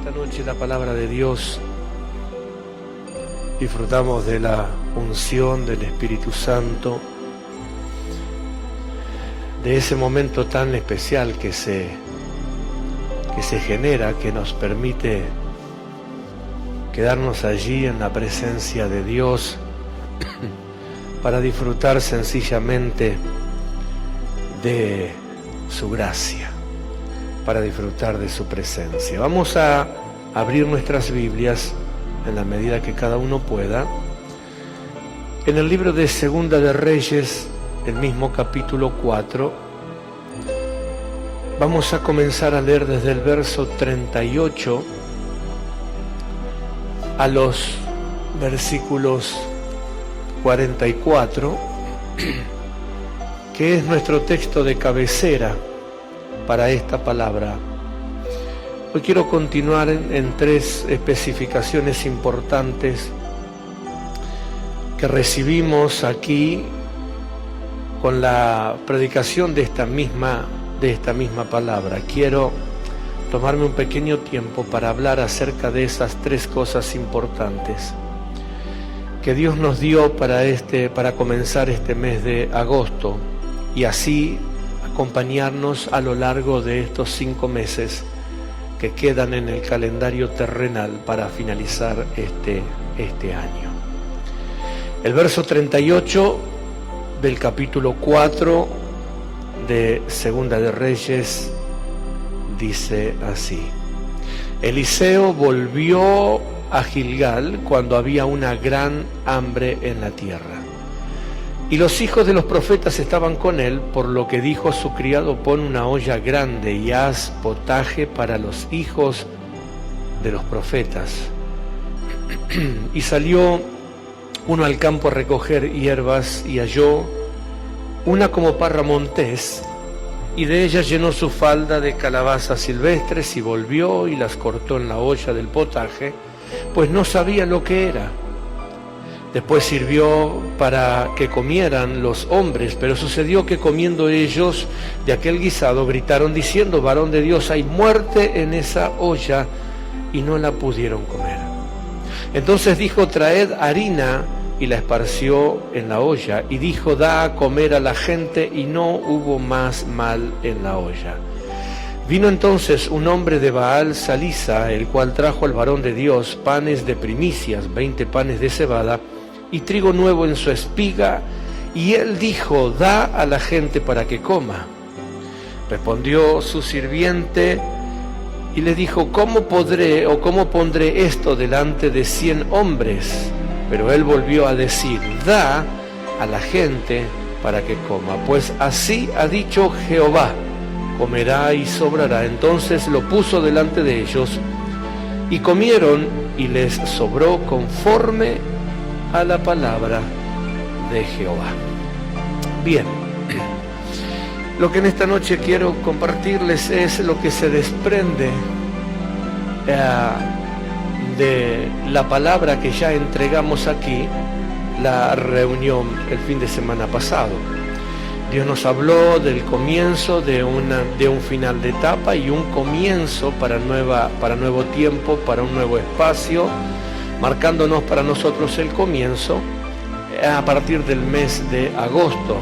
esta noche la palabra de Dios, disfrutamos de la unción del Espíritu Santo, de ese momento tan especial que se genera, que nos permite quedarnos allí en la presencia de Dios para disfrutar sencillamente de su gracia, para disfrutar de su presencia. Vamos a abrir nuestras Biblias en la medida que cada uno pueda en el libro de Segunda de Reyes, el mismo capítulo 4. Vamos a comenzar a leer desde el verso 38 a los versículos 44, que es nuestro texto de cabecera para esta palabra. Hoy quiero continuar en tres especificaciones importantes que recibimos aquí con la predicación de esta misma palabra. Quiero tomarme un pequeño tiempo para hablar acerca de esas tres cosas importantes que Dios nos dio para comenzar este mes de agosto y así acompañarnos a lo largo de estos 5 meses que quedan en el calendario terrenal para finalizar este año. El verso 38 del capítulo 4 de Segunda de Reyes dice así: Eliseo volvió a Gilgal cuando había una gran hambre en la tierra. Y los hijos de los profetas estaban con él, por lo que dijo a su criado: pon una olla grande y haz potaje para los hijos de los profetas. Y salió uno al campo a recoger hierbas y halló una como parra montés, y de ella llenó su falda de calabazas silvestres y volvió y las cortó en la olla del potaje, pues no sabía lo que era. Después sirvió para que comieran los hombres, pero sucedió que comiendo ellos de aquel guisado gritaron diciendo: varón de Dios, hay muerte en esa olla, y no la pudieron comer. Entonces dijo: traed harina, y la esparció en la olla, y dijo: da a comer a la gente, y no hubo más mal en la olla. Vino entonces un hombre de Baal Salisa, el cual trajo al varón de Dios panes de primicias, 20 panes de cebada, y trigo nuevo en su espiga, y él dijo: da a la gente para que coma. Respondió su sirviente y le dijo: ¿cómo pondré esto delante de 100 hombres? Pero él volvió a decir: da a la gente para que coma, pues así ha dicho Jehová: comerá y sobrará. Entonces lo puso delante de ellos, y comieron, y les sobró conforme a la palabra de Jehová. Bien, lo que en esta noche quiero compartirles es lo que se desprende de la palabra que ya entregamos aquí, la reunión el fin de semana pasado. Dios nos habló del comienzo de un final de etapa y un comienzo para nuevo tiempo, para un nuevo espacio, marcándonos para nosotros el comienzo a partir del mes de agosto,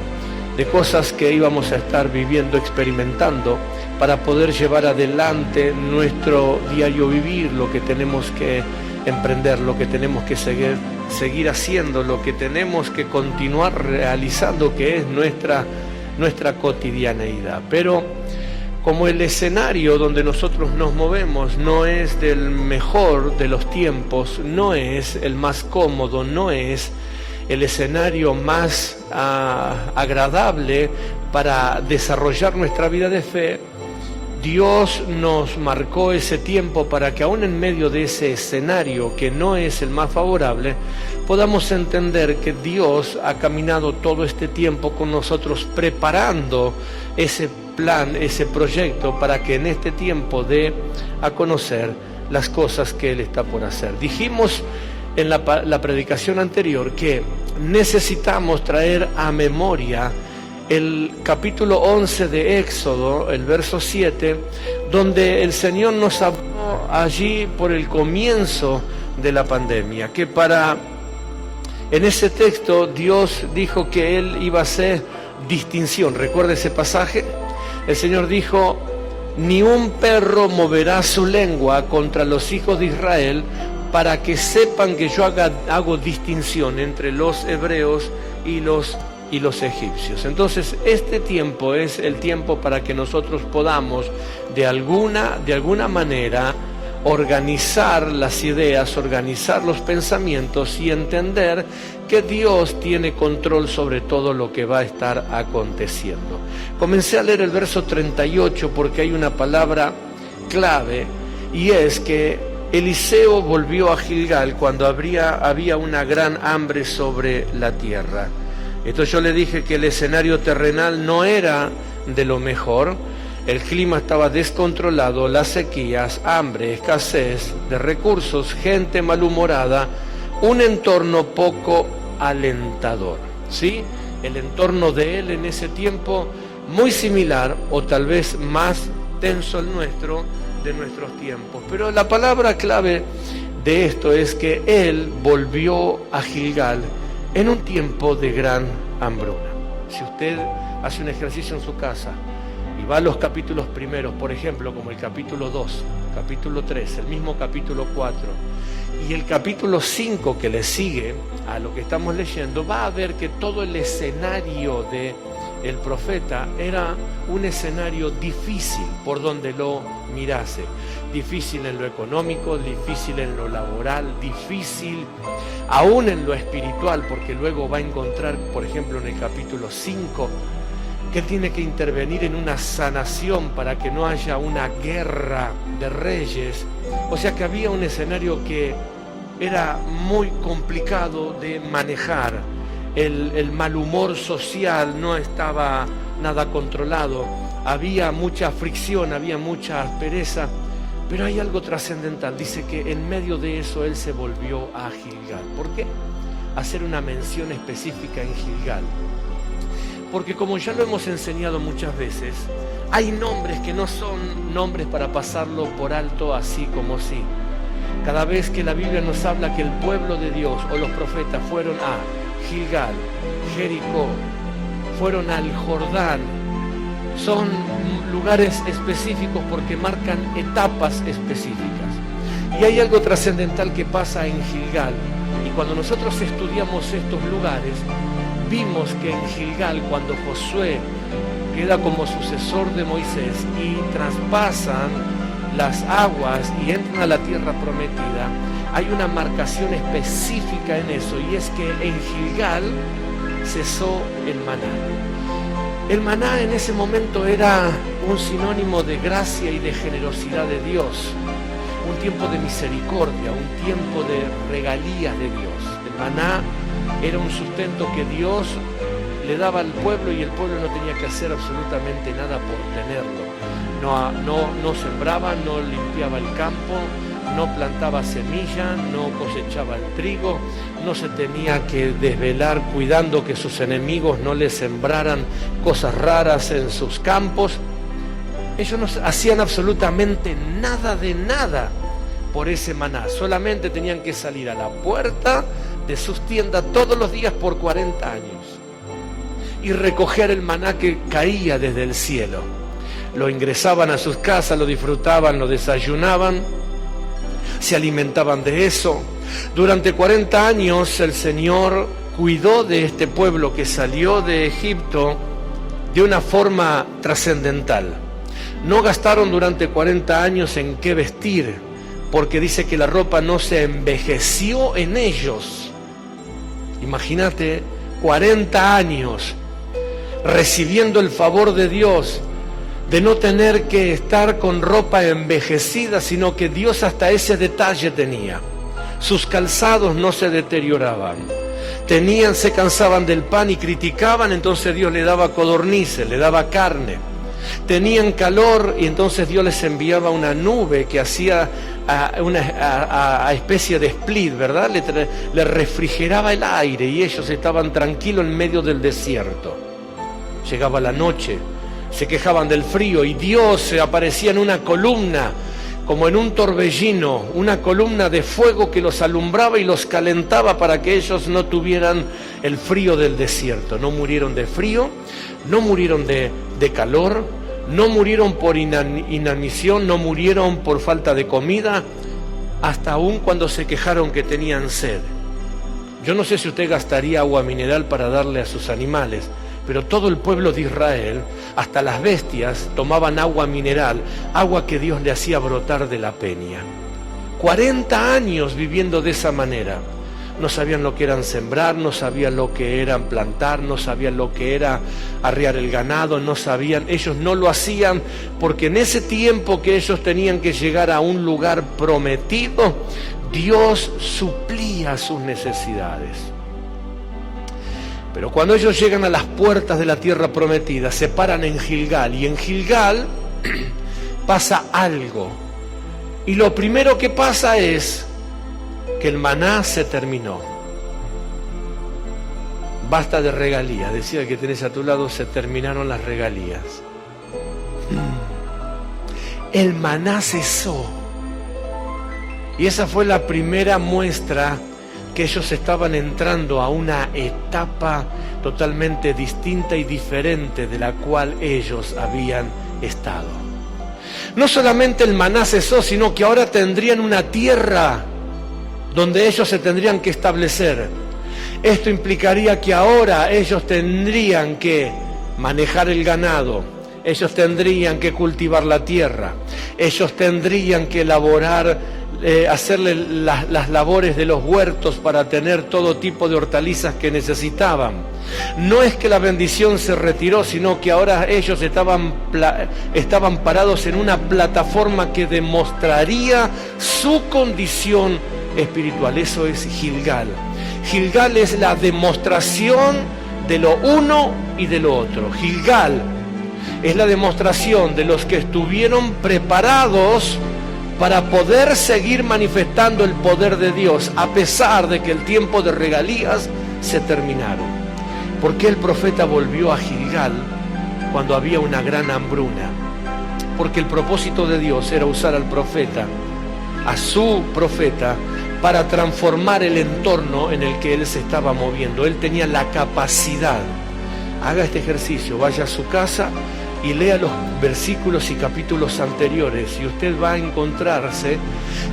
de cosas que íbamos a estar viviendo, experimentando, para poder llevar adelante nuestro diario vivir, lo que tenemos que emprender, lo que tenemos que seguir haciendo, lo que tenemos que continuar realizando, que es nuestra cotidianeidad. Pero como el escenario donde nosotros nos movemos no es del mejor de los tiempos, no es el más cómodo, no es el escenario más agradable para desarrollar nuestra vida de fe, Dios nos marcó ese tiempo para que aún en medio de ese escenario que no es el más favorable, podamos entender que Dios ha caminado todo este tiempo con nosotros preparando ese plan, ese proyecto, para que en este tiempo dé a conocer las cosas que Él está por hacer. Dijimos en la predicación anterior que necesitamos traer a memoria el capítulo 11 de Éxodo, el verso 7, donde el Señor nos habló dijo allí por el comienzo de la pandemia, que en ese texto Dios dijo que Él iba a hacer distinción. ¿Recuerda ese pasaje? El Señor dijo: ni un perro moverá su lengua contra los hijos de Israel, para que sepan que yo hago distinción entre los hebreos y los egipcios. Entonces, este tiempo es el tiempo para que nosotros podamos de alguna manera organizar las ideas, organizar los pensamientos y entender que Dios tiene control sobre todo lo que va a estar aconteciendo. Comencé a leer el verso 38 porque hay una palabra clave, y es que Eliseo volvió a Gilgal cuando había una gran hambre sobre la tierra. Entonces yo le dije que el escenario terrenal no era de lo mejor. El clima estaba descontrolado, las sequías, hambre, escasez de recursos, gente malhumorada, un entorno poco alentador, ¿sí? El entorno de él en ese tiempo muy similar o tal vez más tenso el nuestro, de nuestros tiempos. Pero la palabra clave de esto es que él volvió a Gilgal en un tiempo de gran hambruna. Si usted hace un ejercicio en su casa y va a los capítulos primeros, por ejemplo, como el capítulo 2, capítulo 3, el mismo capítulo 4 y el capítulo 5 que le sigue a lo que estamos leyendo, va a ver que todo el escenario de el profeta era un escenario difícil por donde lo mirase. Difícil en lo económico, difícil en lo laboral, difícil aún en lo espiritual, porque luego va a encontrar, por ejemplo, en el capítulo 5, que tiene que intervenir en una sanación para que no haya una guerra de reyes. O sea que había un escenario que era muy complicado de manejar. El mal humor social no estaba nada controlado, había mucha fricción, había mucha aspereza, pero hay algo trascendental. Dice que en medio de eso él se volvió a Gilgal. ¿Por qué hacer una mención específica en Gilgal? Porque como ya lo hemos enseñado muchas veces, hay nombres que no son nombres para pasarlo por alto así como sí. Cada vez que la Biblia nos habla que el pueblo de Dios o los profetas fueron a Gilgal, Jericó, fueron al Jordán, son lugares específicos porque marcan etapas específicas. Y hay algo trascendental que pasa en Gilgal. Y cuando nosotros estudiamos estos lugares, vimos que en Gilgal, cuando Josué queda como sucesor de Moisés y traspasan las aguas y entran a la tierra prometida, hay una marcación específica en eso, y es que en Gilgal cesó el maná. El maná en ese momento era un sinónimo de gracia y de generosidad de Dios, un tiempo de misericordia, un tiempo de regalías de Dios. El maná era un sustento que Dios le daba al pueblo y el pueblo no tenía que hacer absolutamente nada por tenerlo. No sembraba, no limpiaba el campo, no plantaba semilla, no cosechaba el trigo, no se tenía que desvelar cuidando que sus enemigos no le sembraran cosas raras en sus campos. Ellos no hacían absolutamente nada de nada por ese maná, solamente tenían que salir a la puerta de sus tiendas todos los días por 40 años y recoger el maná que caía desde el cielo. Lo ingresaban a sus casas, lo disfrutaban, lo desayunaban, se alimentaban de eso. Durante 40 años el Señor cuidó de este pueblo que salió de Egipto de una forma trascendental. No gastaron durante 40 años en qué vestir, porque dice que la ropa no se envejeció en ellos. Imagínate, 40 años recibiendo el favor de Dios, de no tener que estar con ropa envejecida, sino que Dios hasta ese detalle tenía. Sus calzados no se deterioraban. Se cansaban del pan y criticaban, entonces Dios le daba codornices, le daba carne. Tenían calor y entonces Dios les enviaba una nube que hacía una especie de split, ¿verdad? Le refrigeraba el aire y ellos estaban tranquilos en medio del desierto. Llegaba la noche, se quejaban del frío y Dios se aparecía en una columna como en un torbellino, una columna de fuego que los alumbraba y los calentaba para que ellos no tuvieran el frío del desierto. No murieron de frío, no murieron de calor, no murieron por inanición, no murieron por falta de comida, hasta aún cuando se quejaron que tenían sed. Yo no sé si usted gastaría agua mineral para darle a sus animales, pero todo el pueblo de Israel, hasta las bestias, tomaban agua mineral, agua que Dios le hacía brotar de la peña. 40 años viviendo de esa manera. No sabían lo que eran sembrar, no sabían lo que eran plantar, no sabían lo que era arriar el ganado, no sabían, ellos no lo hacían porque en ese tiempo que ellos tenían que llegar a un lugar prometido, Dios suplía sus necesidades. Pero cuando ellos llegan a las puertas de la tierra prometida, se paran en Gilgal, y en Gilgal pasa algo. Y lo primero que pasa es que el maná se terminó. Basta de regalías, decía el que tenés a tu lado, se terminaron las regalías. El maná cesó. Y esa fue la primera muestra que ellos estaban entrando a una etapa totalmente distinta y diferente de la cual ellos habían estado. No solamente el maná cesó, sino que ahora tendrían una tierra donde ellos se tendrían que establecer. Esto implicaría que ahora ellos tendrían que manejar el ganado, ellos tendrían que cultivar la tierra, ellos tendrían que elaborar, hacerle las labores de los huertos para tener todo tipo de hortalizas que necesitaban. No es que la bendición se retiró, sino que ahora ellos estaban parados en una plataforma que demostraría su condición espiritual. Eso es Gilgal. Gilgal es la demostración de lo uno y de lo otro. Gilgal es la demostración de los que estuvieron preparados para poder seguir manifestando el poder de Dios, a pesar de que el tiempo de regalías se terminaron. ¿Por qué el profeta volvió a Gilgal cuando había una gran hambruna? Porque el propósito de Dios era usar al profeta, a su profeta, para transformar el entorno en el que él se estaba moviendo. Él tenía la capacidad. Haga este ejercicio, vaya a su casa y lea los versículos y capítulos anteriores, y usted va a encontrarse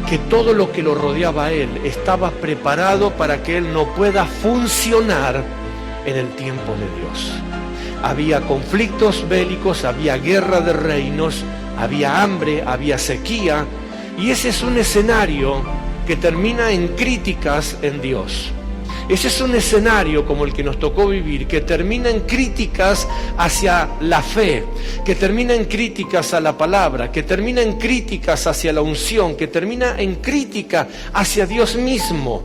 que todo lo que lo rodeaba a él estaba preparado para que él no pueda funcionar en el tiempo de Dios. Había conflictos bélicos, había guerra de reinos, había hambre, había sequía, y ese es un escenario que termina en críticas en Dios. Ese es un escenario como el que nos tocó vivir, que termina en críticas hacia la fe, que termina en críticas a la palabra, que termina en críticas hacia la unción, que termina en crítica hacia Dios mismo.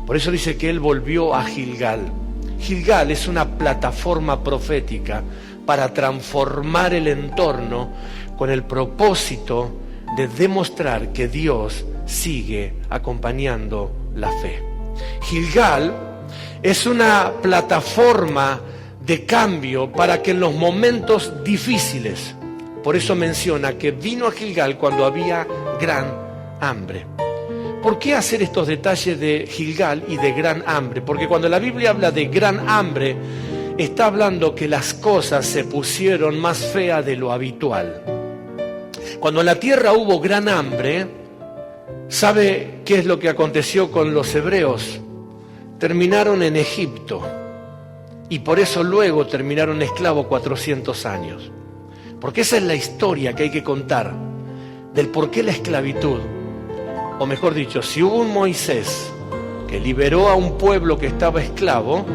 Por eso dice que él volvió a Gilgal. Gilgal es una plataforma profética para transformar el entorno con el propósito de demostrar que Dios sigue acompañando la fe. Gilgal es una plataforma de cambio para que en los momentos difíciles, por eso menciona que vino a Gilgal cuando había gran hambre. ¿Por qué hacer estos detalles de Gilgal y de gran hambre? Porque cuando la Biblia habla de gran hambre, está hablando que las cosas se pusieron más feas de lo habitual. Cuando en la tierra hubo gran hambre, ¿sabe qué es lo que aconteció con los hebreos? Terminaron en Egipto, y por eso luego terminaron esclavos 400 años. Porque esa es la historia que hay que contar del por qué la esclavitud. O mejor dicho, si hubo un Moisés que liberó a un pueblo que estaba esclavo,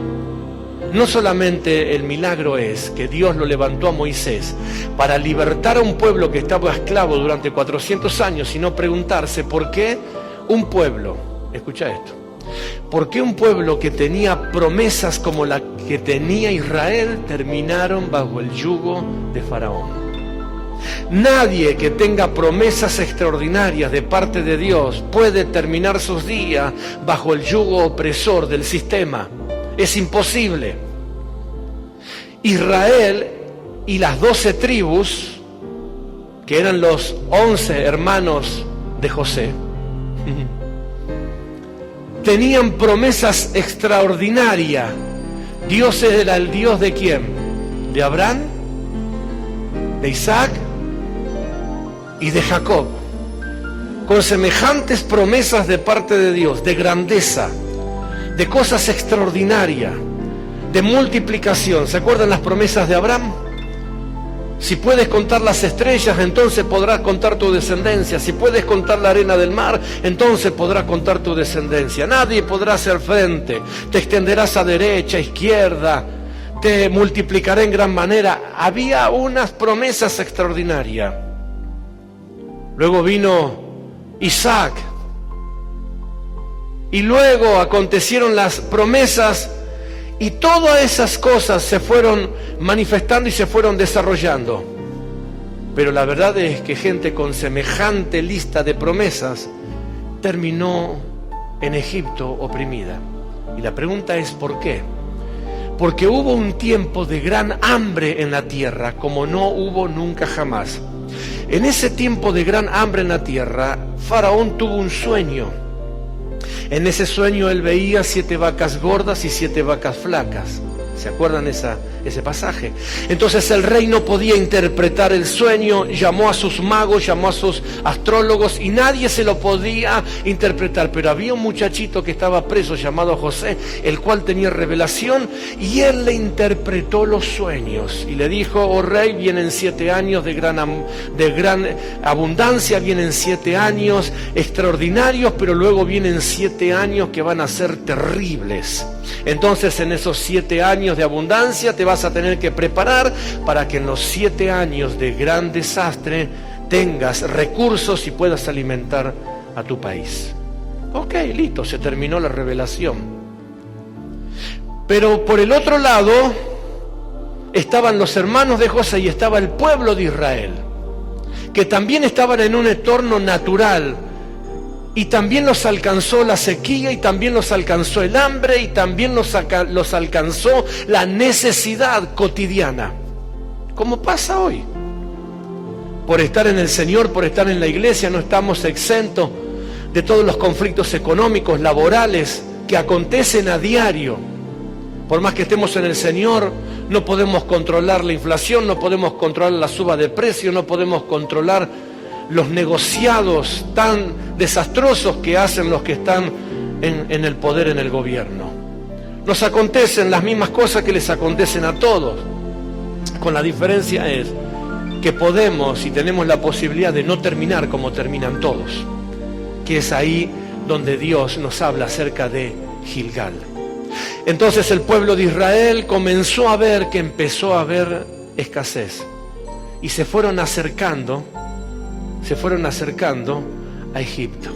no solamente el milagro es que Dios lo levantó a Moisés para libertar a un pueblo que estaba esclavo durante 400 años, sino preguntarse por qué un pueblo, escucha esto, ¿por qué un pueblo que tenía promesas como la que tenía Israel terminaron bajo el yugo de Faraón? Nadie que tenga promesas extraordinarias de parte de Dios puede terminar sus días bajo el yugo opresor del sistema. Es imposible. Israel y las 12 tribus que eran los 11 hermanos de José, tenían promesas extraordinarias. Dios era el Dios ¿de quién? De Abraham, de Isaac y de Jacob, con semejantes promesas de parte de Dios, de grandeza, de cosas extraordinarias, de multiplicación. ¿Se acuerdan las promesas de Abraham? Si puedes contar las estrellas, entonces podrás contar tu descendencia. Si puedes contar la arena del mar, entonces podrás contar tu descendencia. Nadie podrá hacer frente. Te extenderás a derecha, a izquierda. Te multiplicaré en gran manera. Había unas promesas extraordinarias. Luego vino Isaac. Y luego acontecieron las promesas. Y todas esas cosas se fueron manifestando y se fueron desarrollando. Pero la verdad es que gente con semejante lista de promesas terminó en Egipto oprimida. Y la pregunta es ¿por qué? Porque hubo un tiempo de gran hambre en la tierra como no hubo nunca jamás. En ese tiempo de gran hambre en la tierra, Faraón tuvo un sueño. En ese sueño él veía 7 vacas gordas y 7 vacas flacas. ¿Se acuerdan ese pasaje? Entonces el rey no podía interpretar el sueño, llamó a sus magos, llamó a sus astrólogos y nadie se lo podía interpretar. Pero había un muchachito que estaba preso llamado José, el cual tenía revelación y él le interpretó los sueños. Y le dijo, oh rey, vienen 7 años de gran abundancia, vienen 7 años extraordinarios, pero luego vienen 7 años que van a ser terribles. Entonces en esos 7 años de abundancia te vas a tener que preparar para que en los 7 años de gran desastre tengas recursos y puedas alimentar a tu país. Ok, listo, se terminó la revelación. Pero por el otro lado estaban los hermanos de José y estaba el pueblo de Israel, que también estaban en un entorno natural. Y también los alcanzó la sequía, y también los alcanzó el hambre, y también los alcanzó la necesidad cotidiana. Como pasa hoy. Por estar en el Señor, por estar en la iglesia, no estamos exentos de todos los conflictos económicos, laborales, que acontecen a diario. Por más que estemos en el Señor, no podemos controlar la inflación, no podemos controlar la suba de precio, no podemos controlar los negociados tan desastrosos que hacen los que están en el poder, en el gobierno. Nos acontecen las mismas cosas que les acontecen a todos, con la diferencia es que podemos y tenemos la posibilidad de no terminar como terminan todos, que es ahí donde Dios nos habla acerca de Gilgal. Entonces el pueblo de Israel comenzó a ver que empezó a haber escasez y se fueron acercando a Egipto.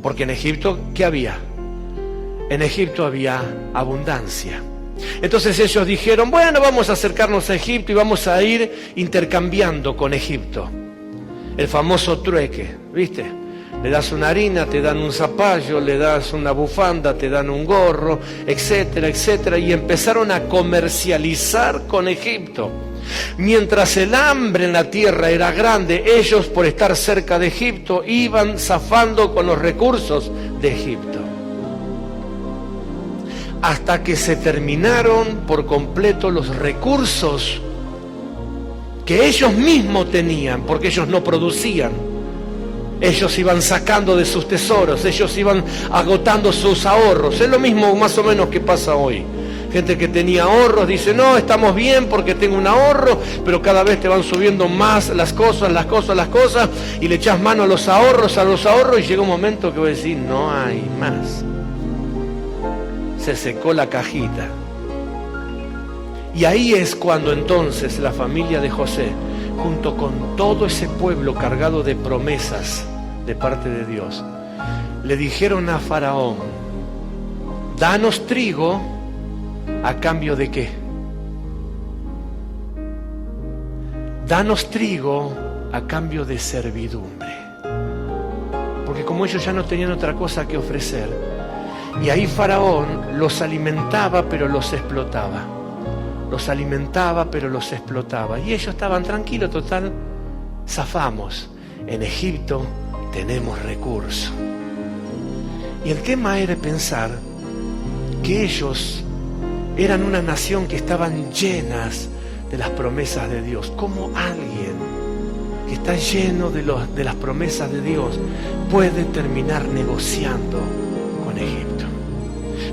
Porque en Egipto, ¿qué había? En Egipto había abundancia. Entonces ellos dijeron, bueno, vamos a acercarnos a Egipto y vamos a ir intercambiando con Egipto. El famoso trueque, ¿viste? Le das una harina, te dan un zapallo, le das una bufanda, te dan un gorro, etcétera, etcétera. Y empezaron a comercializar con Egipto. Mientras el hambre en la tierra era grande, ellos por estar cerca de Egipto iban zafando con los recursos de Egipto. Hasta que se terminaron por completo los recursos que ellos mismos tenían, porque ellos no producían. Ellos iban sacando de sus tesoros, ellos iban agotando sus ahorros. Es lo mismo más o menos que pasa hoy. Gente que tenía ahorros dice, no, estamos bien porque tengo un ahorro, pero cada vez te van subiendo más las cosas, y le echas mano a los ahorros, y llega un momento que voy a decir, no hay más. Se secó la cajita. Y ahí es cuando entonces la familia de José, junto con todo ese pueblo cargado de promesas de parte de Dios, le dijeron a Faraón, danos trigo, ¿a cambio de qué? Danos trigo a cambio de servidumbre. Porque como ellos ya no tenían otra cosa que ofrecer, y ahí Faraón los alimentaba pero los explotaba. Los alimentaba pero los explotaba. Y ellos estaban tranquilos, total, zafamos. En Egipto tenemos recursos. Y el tema era pensar que ellos eran una nación que estaban llenas de las promesas de Dios. ¿Cómo alguien que está lleno de las promesas de Dios puede terminar negociando con Egipto?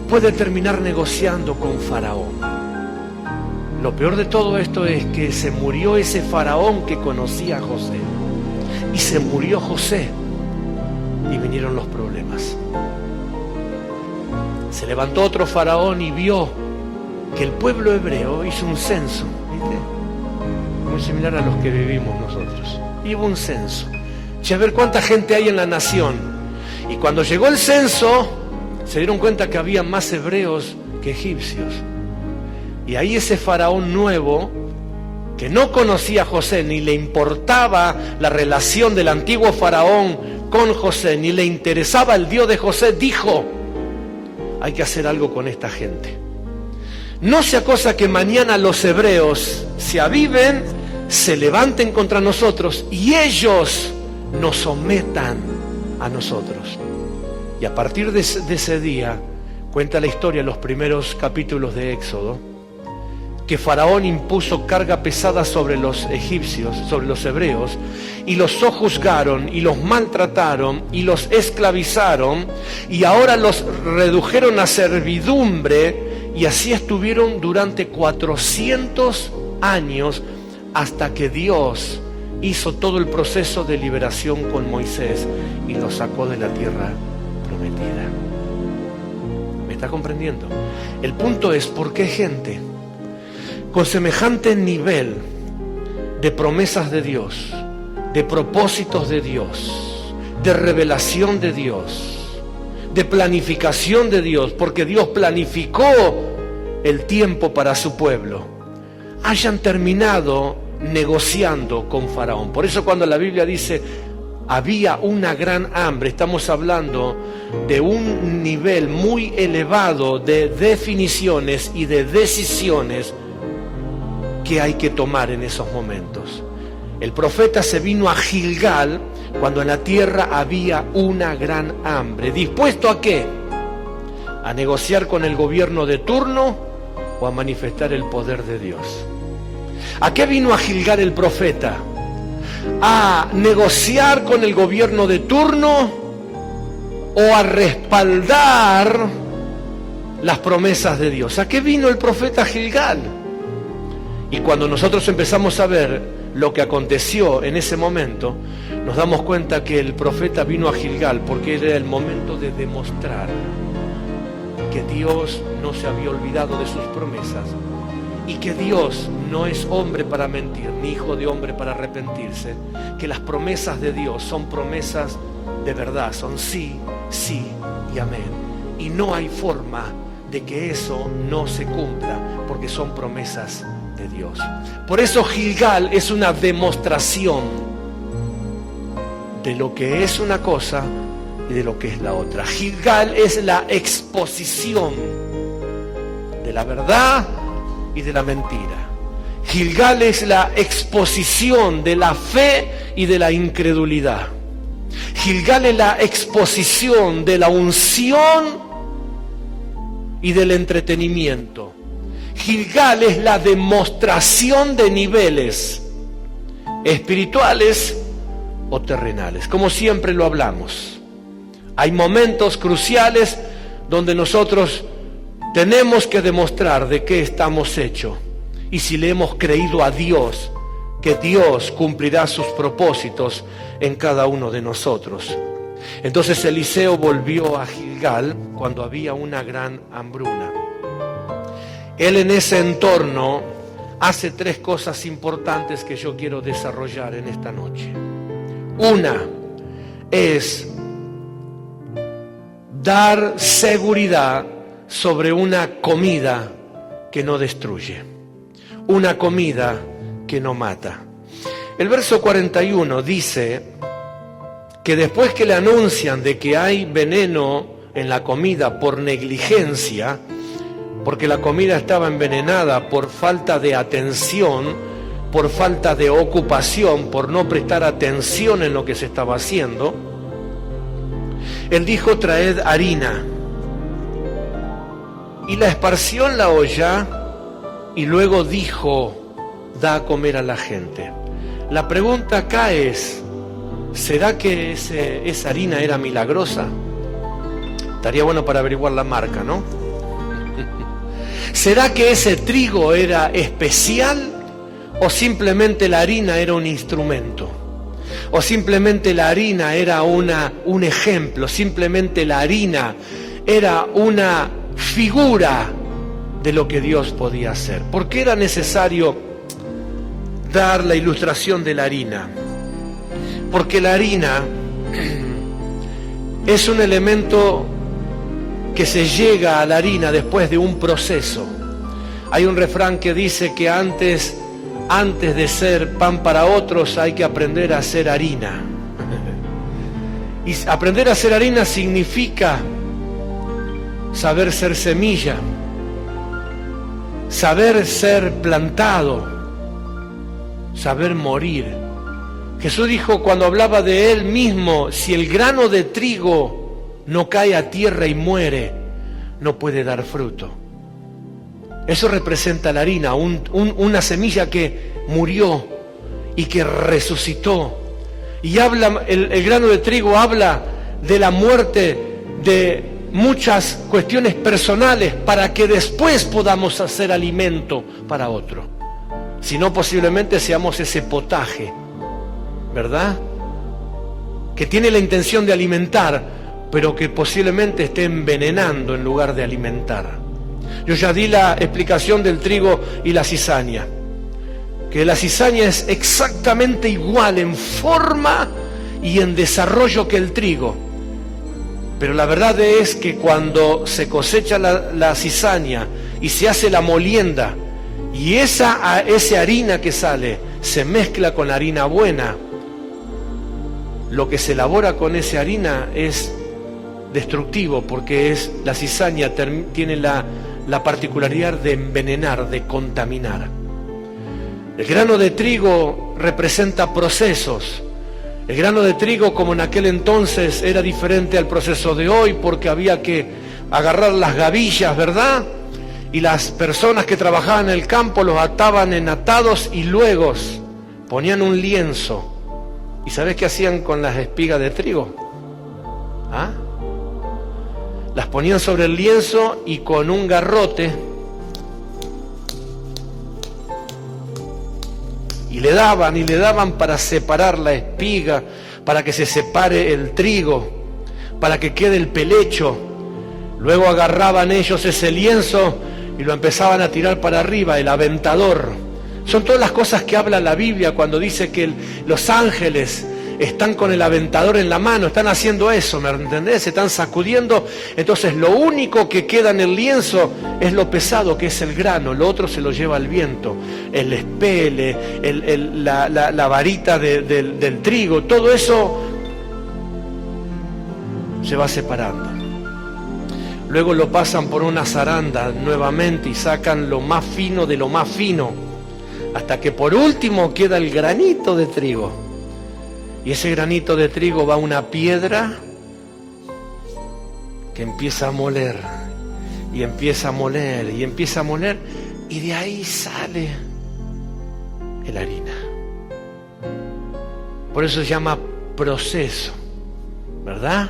Puede terminar negociando con Faraón. Lo peor de todo esto es que se murió ese Faraón que conocía a José. Y se murió José. Y vinieron los problemas. Se levantó otro Faraón y vio que el pueblo hebreo hizo un censo, ¿viste? Muy similar a los que vivimos nosotros. Y hubo un censo. A ver cuánta gente hay en la nación. Y cuando llegó el censo, se dieron cuenta que había más hebreos que egipcios. Y ahí ese Faraón nuevo, que no conocía a José, ni le importaba la relación del antiguo Faraón con José, ni le interesaba el Dios de José, dijo: hay que hacer algo con esta gente. No sea cosa que mañana los hebreos se aviven, se levanten contra nosotros y ellos nos sometan a nosotros. Y a partir de ese día, cuenta la historia en los primeros capítulos de Éxodo, que Faraón impuso carga pesada sobre los egipcios, sobre los hebreos, y los sojuzgaron, y los maltrataron, y los esclavizaron, y ahora los redujeron a servidumbre, y así estuvieron durante 400 años, hasta que Dios hizo todo el proceso de liberación con Moisés, y los sacó de la tierra prometida. ¿Me está comprendiendo? El punto es, ¿por qué gente con semejante nivel de promesas de Dios, de propósitos de Dios, de revelación de Dios, de planificación de Dios, porque Dios planificó el tiempo para su pueblo, hayan terminado negociando con Faraón? Por eso cuando la Biblia dice había una gran hambre, estamos hablando de un nivel muy elevado de definiciones y de decisiones que hay que tomar en esos momentos. El profeta se vino a Gilgal cuando en la tierra había una gran hambre. ¿Dispuesto a qué? ¿A negociar con el gobierno de turno o a manifestar el poder de Dios? ¿A qué vino a Gilgal el profeta? ¿A negociar con el gobierno de turno o a respaldar las promesas de Dios? ¿A qué vino el profeta a Gilgal? Y cuando nosotros empezamos a ver lo que aconteció en ese momento, nos damos cuenta que el profeta vino a Gilgal porque era el momento de demostrar que Dios no se había olvidado de sus promesas y que Dios no es hombre para mentir, ni hijo de hombre para arrepentirse, que las promesas de Dios son promesas de verdad, son sí, sí y amén. Y no hay forma de que eso no se cumpla, porque son promesas de Dios. Por eso Gilgal es una demostración de lo que es una cosa y de lo que es la otra. Gilgal es la exposición de la verdad y de la mentira. Gilgal es la exposición de la fe y de la incredulidad. Gilgal es la exposición de la unción y del entretenimiento. Gilgal es la demostración de niveles espirituales o terrenales, como siempre lo hablamos. Hay momentos cruciales donde nosotros tenemos que demostrar de qué estamos hechos y si le hemos creído a Dios, que Dios cumplirá sus propósitos en cada uno de nosotros. Entonces Eliseo volvió a Gilgal cuando había una gran hambruna. Él en ese entorno hace tres cosas importantes que yo quiero desarrollar en esta noche. Una es dar seguridad sobre una comida que no destruye, una comida que no mata. El verso 41 dice que después que le anuncian de que hay veneno en la comida por negligencia, porque la comida estaba envenenada por falta de atención por falta de ocupación, por no prestar atención en lo que se estaba haciendo, él dijo: traed harina. Y la esparció en la olla y luego dijo: da a comer a la gente. La pregunta acá es: ¿será que esa harina era milagrosa? Estaría bueno para averiguar la marca, ¿no? ¿Será que ese trigo era especial o simplemente la harina era un instrumento? ¿O simplemente la harina era un ejemplo? ¿Simplemente la harina era una figura de lo que Dios podía hacer? ¿Por qué era necesario dar la ilustración de la harina? Porque la harina es un elemento que se llega a la harina después de un proceso. Hay un refrán que dice que antes de ser pan para otros hay que aprender a hacer harina. Y aprender a hacer harina significa saber ser semilla, saber ser plantado, saber morir. Jesús dijo cuando hablaba de Él mismo: si el grano de trigo no cae a tierra y muere, no puede dar fruto. Eso representa la harina, una semilla que murió y que resucitó. Y habla, el grano de trigo habla de la muerte de muchas cuestiones personales para que después podamos hacer alimento para otro. Si no, posiblemente seamos ese potaje, ¿verdad? Que tiene la intención de alimentar, pero que posiblemente esté envenenando en lugar de alimentar. Yo ya di la explicación del trigo y la cizaña, que la cizaña es exactamente igual en forma y en desarrollo que el trigo, pero la verdad es que cuando se cosecha la cizaña y se hace la molienda y esa harina que sale se mezcla con la harina buena, lo que se elabora con esa harina es destructivo, porque la cizaña tiene la particularidad de envenenar, de contaminar. El grano de trigo representa procesos. El grano de trigo, como en aquel entonces, era diferente al proceso de hoy, porque había que agarrar las gavillas, ¿verdad? Y las personas que trabajaban en el campo los ataban en atados y luego ponían un lienzo. ¿Y sabés qué hacían con las espigas de trigo? ¿Ah? Las ponían sobre el lienzo y con un garrote y le daban para separar la espiga, para que se separe el trigo, para que quede el pelecho. Luego agarraban ellos ese lienzo y lo empezaban a tirar para arriba, el aventador. Son todas las cosas que habla la Biblia cuando dice que los ángeles están con el aventador en la mano, están haciendo eso, ¿me entendés? Se están sacudiendo. Entonces lo único que queda en el lienzo es lo pesado, que es el grano. Lo otro se lo lleva el viento, el espele, la varita del trigo. Todo eso se va separando. Luego lo pasan por una zaranda nuevamente y sacan lo más fino de lo más fino, hasta que por último queda el granito de trigo. Y ese granito de trigo va a una piedra que empieza a moler, y empieza a moler, y empieza a moler, y de ahí sale la harina. Por eso se llama proceso, ¿verdad?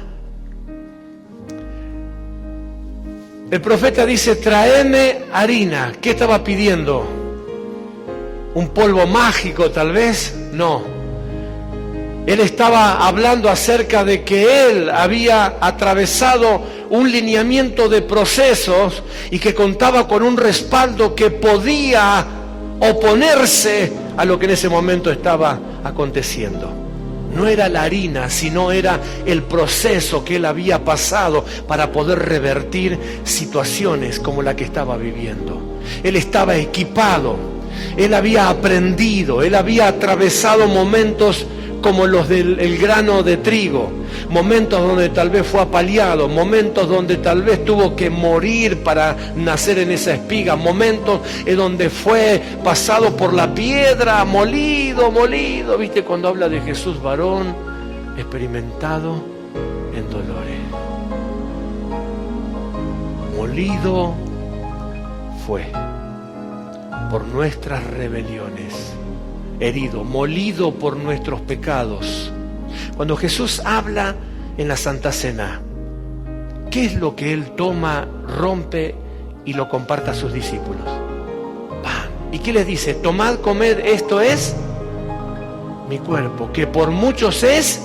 El profeta dice: tráeme harina. ¿Qué estaba pidiendo? ¿Un polvo mágico tal vez? No. Él estaba hablando acerca de que él había atravesado un lineamiento de procesos y que contaba con un respaldo que podía oponerse a lo que en ese momento estaba aconteciendo. No era la harina, sino era el proceso que él había pasado para poder revertir situaciones como la que estaba viviendo. Él estaba equipado, él había aprendido, él había atravesado momentos como los del grano de trigo, momentos donde tal vez fue apaleado, momentos donde tal vez tuvo que morir para nacer en esa espiga, momentos en donde fue pasado por la piedra, molido, ¿viste? Cuando habla de Jesús, varón experimentado en dolores. Molido fue por nuestras rebeliones, herido, molido por nuestros pecados. Cuando Jesús habla en la Santa Cena, ¿qué es lo que Él toma, rompe y lo comparte a sus discípulos? Pan. ¿Y qué les dice? Tomad, comed, esto es mi cuerpo, que por muchos es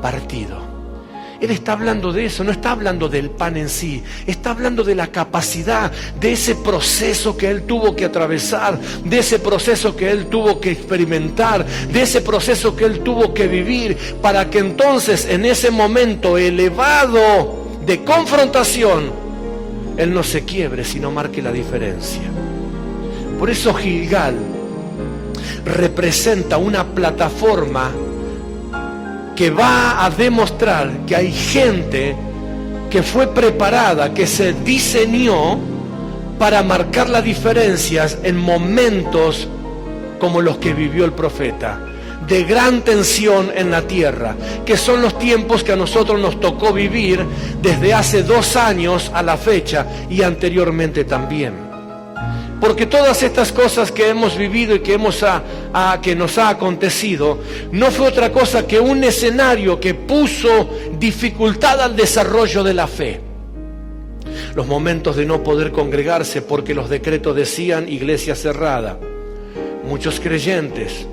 partido. Él está hablando de eso, no está hablando del pan en sí, está hablando de la capacidad, de ese proceso que Él tuvo que atravesar, de ese proceso que Él tuvo que experimentar, de ese proceso que Él tuvo que vivir, para que entonces en ese momento elevado de confrontación, Él no se quiebre, sino marque la diferencia. Por eso Gilgal representa una plataforma que va a demostrar que hay gente que fue preparada, que se diseñó para marcar las diferencias en momentos como los que vivió el profeta, de gran tensión en la tierra, que son los tiempos que a nosotros nos tocó vivir desde hace 2 años a la fecha y anteriormente también. Porque todas estas cosas que hemos vivido y que nos ha acontecido, no fue otra cosa que un escenario que puso dificultad al desarrollo de la fe. Los momentos de no poder congregarse porque los decretos decían iglesia cerrada. Muchos creyentes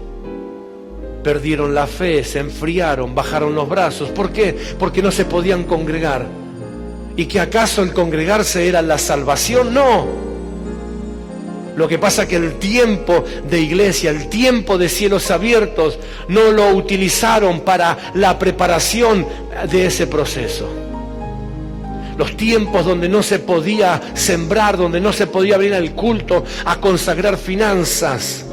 perdieron la fe, se enfriaron, bajaron los brazos. ¿Por qué? Porque no se podían congregar. ¿Y que acaso el congregarse era la salvación? No. Lo que pasa es que el tiempo de iglesia, el tiempo de cielos abiertos, no lo utilizaron para la preparación de ese proceso. Los tiempos donde no se podía sembrar, donde no se podía abrir el culto a consagrar finanzas.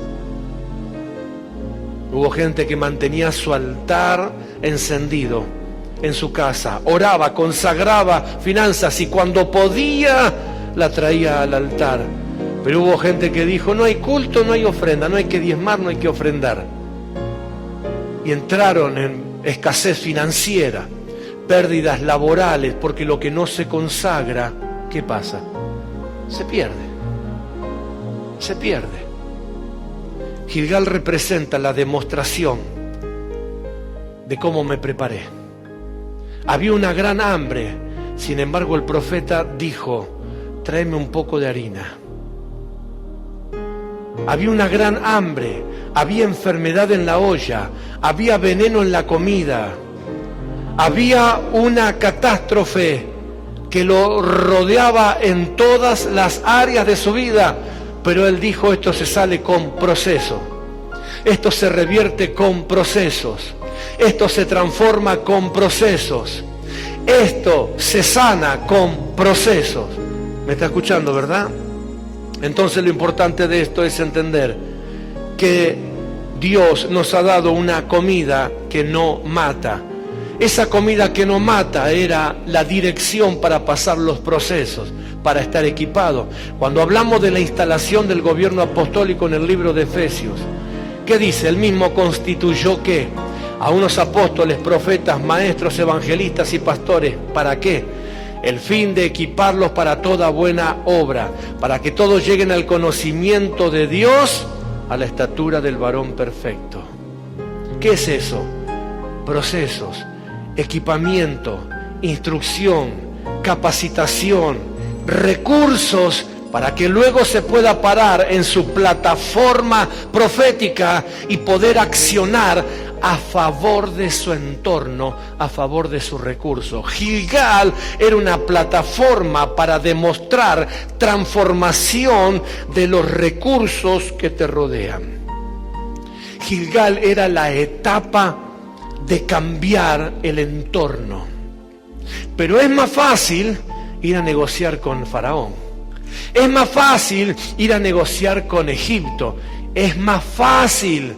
Hubo gente que mantenía su altar encendido en su casa, oraba, consagraba finanzas y cuando podía la traía al altar. Pero hubo gente que dijo, no hay culto, no hay ofrenda, no hay que diezmar, no hay que ofrendar. Y entraron en escasez financiera, pérdidas laborales, porque lo que no se consagra, ¿qué pasa? Se pierde. Se pierde. Gilgal representa la demostración de cómo me preparé. Había una gran hambre, sin embargo el profeta dijo, tráeme un poco de harina. Había una gran hambre, había enfermedad en la olla, había veneno en la comida, había una catástrofe que lo rodeaba en todas las áreas de su vida, pero él dijo, esto se sale con proceso, esto se revierte con procesos, esto se transforma con procesos, esto se sana con procesos. ¿Me está escuchando, verdad? Entonces lo importante de esto es entender que Dios nos ha dado una comida que no mata. Esa comida que no mata era la dirección para pasar los procesos, para estar equipado. Cuando hablamos de la instalación del gobierno apostólico en el libro de Efesios, ¿qué dice? Él mismo constituyó ¿qué? A unos apóstoles, profetas, maestros, evangelistas y pastores. ¿Para qué? El fin de equiparlos para toda buena obra, para que todos lleguen al conocimiento de Dios, a la estatura del varón perfecto. ¿Qué es eso? Procesos, equipamiento, instrucción, capacitación, recursos, para que luego se pueda parar en su plataforma profética y poder accionar a favor de su entorno, a favor de sus recursos. Gilgal era una plataforma para demostrar transformación de los recursos que te rodean. Gilgal era la etapa de cambiar el entorno. Pero es más fácil ir a negociar con Faraón. Es más fácil ir a negociar con Egipto. Es más fácil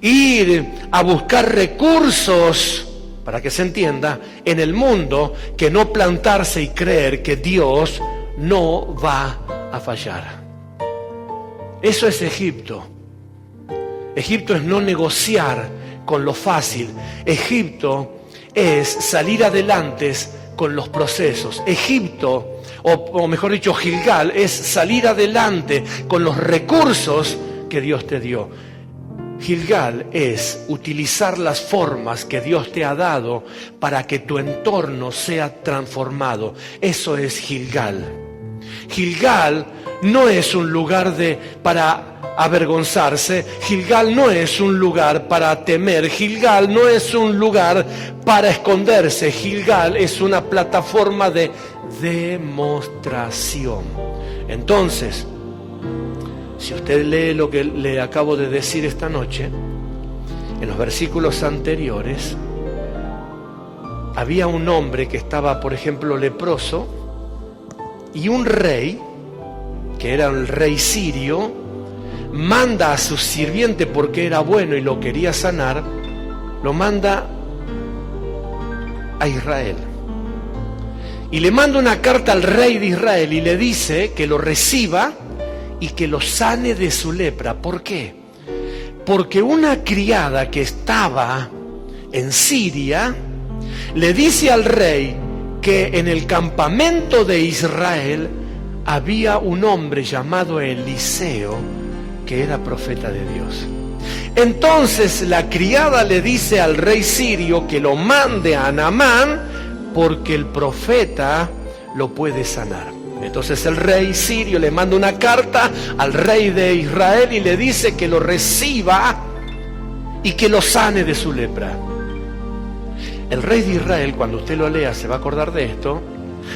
ir a buscar recursos, para que se entienda, en el mundo, que no plantarse y creer que Dios no va a fallar. Eso es Egipto. Egipto es no negociar con lo fácil. Egipto es salir adelante con los procesos. Egipto, o mejor dicho, Gilgal, es salir adelante con los recursos que Dios te dio. Gilgal es utilizar las formas que Dios te ha dado para que tu entorno sea transformado. Eso es Gilgal. Gilgal no es un lugar para avergonzarse. Gilgal no es un lugar para temer. Gilgal no es un lugar para esconderse. Gilgal es una plataforma de demostración. Entonces, si usted lee lo que le acabo de decir esta noche, en los versículos anteriores, había un hombre que estaba, por ejemplo, leproso, y un rey, que era el rey sirio, manda a su sirviente, porque era bueno y lo quería sanar, lo manda a Israel. Y le manda una carta al rey de Israel y le dice que lo reciba y que lo sane de su lepra. ¿Por qué? Porque una criada que estaba en Siria le dice al rey que en el campamento de Israel había un hombre llamado Eliseo que era profeta de Dios. Entonces la criada le dice al rey sirio que lo mande a Naamán porque el profeta lo puede sanar. Entonces el rey sirio le manda una carta al rey de Israel y le dice que lo reciba y que lo sane de su lepra. El rey de Israel, cuando usted lo lea, se va a acordar de esto,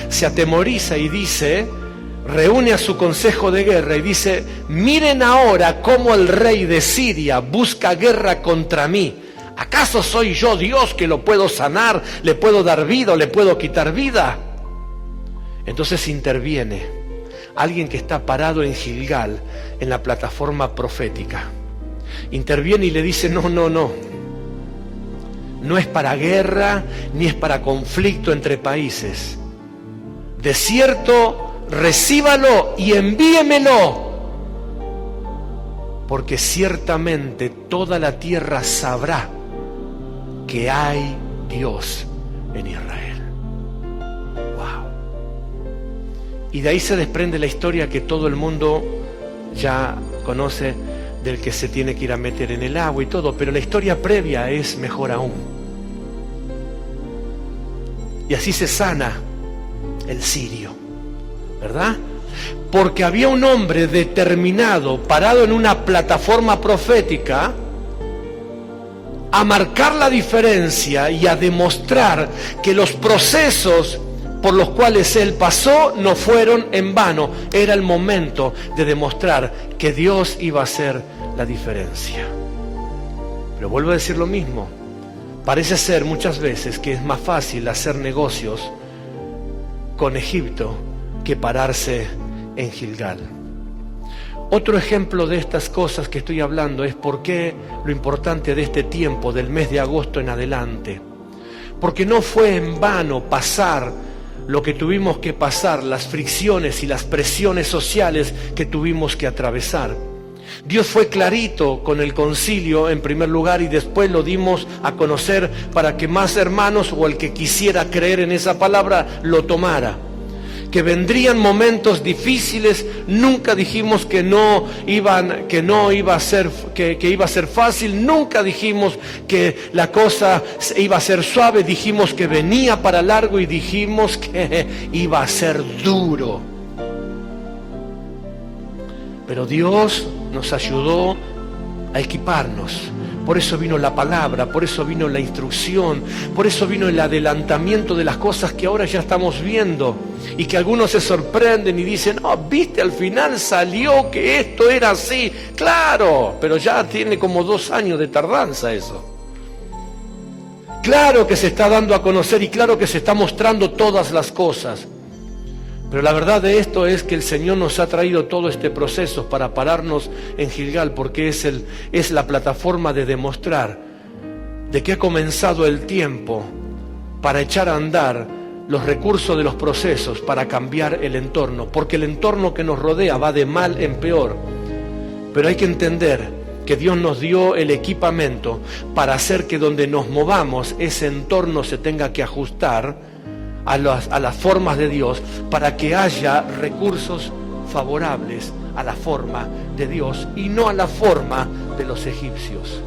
se atemoriza y dice, reúne a su consejo de guerra y dice, miren ahora cómo el rey de Siria busca guerra contra mí. ¿Acaso soy yo Dios que lo puedo sanar, le puedo dar vida o le puedo quitar vida? Entonces interviene alguien que está parado en Gilgal, en la plataforma profética. Interviene y le dice, no es para guerra, ni es para conflicto entre países. De cierto, recíbalo y envíemelo, porque ciertamente toda la tierra sabrá que hay Dios en Israel. Y de ahí se desprende la historia que todo el mundo ya conoce, del que se tiene que ir a meter en el agua y todo, pero la historia previa es mejor aún. Y así se sana el sirio, ¿verdad? Porque había un hombre determinado, parado en una plataforma profética, a marcar la diferencia y a demostrar que los procesos por los cuales él pasó no fueron en vano. Era el momento de demostrar que Dios iba a hacer la diferencia. Pero vuelvo a decir lo mismo. Parece ser muchas veces que es más fácil hacer negocios con Egipto que pararse en Gilgal. Otro ejemplo de estas cosas que estoy hablando es por qué lo importante de este tiempo, del mes de agosto en adelante. Porque no fue en vano pasar lo que tuvimos que pasar, las fricciones y las presiones sociales que tuvimos que atravesar. Dios fue clarito con el concilio en primer lugar y después lo dimos a conocer para que más hermanos o el que quisiera creer en esa palabra lo tomara. Que vendrían momentos difíciles, nunca dijimos que iba a ser fácil, nunca dijimos que la cosa iba a ser suave, dijimos que venía para largo y dijimos que iba a ser duro. Pero Dios nos ayudó a equiparnos. Por eso vino la palabra, por eso vino la instrucción, por eso vino el adelantamiento de las cosas que ahora ya estamos viendo y que algunos se sorprenden y dicen, no, viste, al final salió que esto era así. Claro, pero ya tiene como 2 años de tardanza eso. Claro que se está dando a conocer y claro que se está mostrando todas las cosas. Pero la verdad de esto es que el Señor nos ha traído todo este proceso para pararnos en Gilgal, porque es la plataforma de demostrar de que ha comenzado el tiempo para echar a andar los recursos de los procesos para cambiar el entorno, porque el entorno que nos rodea va de mal en peor. Pero hay que entender que Dios nos dio el equipamiento para hacer que donde nos movamos ese entorno se tenga que ajustar a las formas de Dios, para que haya recursos favorables a la forma de Dios y no a la forma de los egipcios.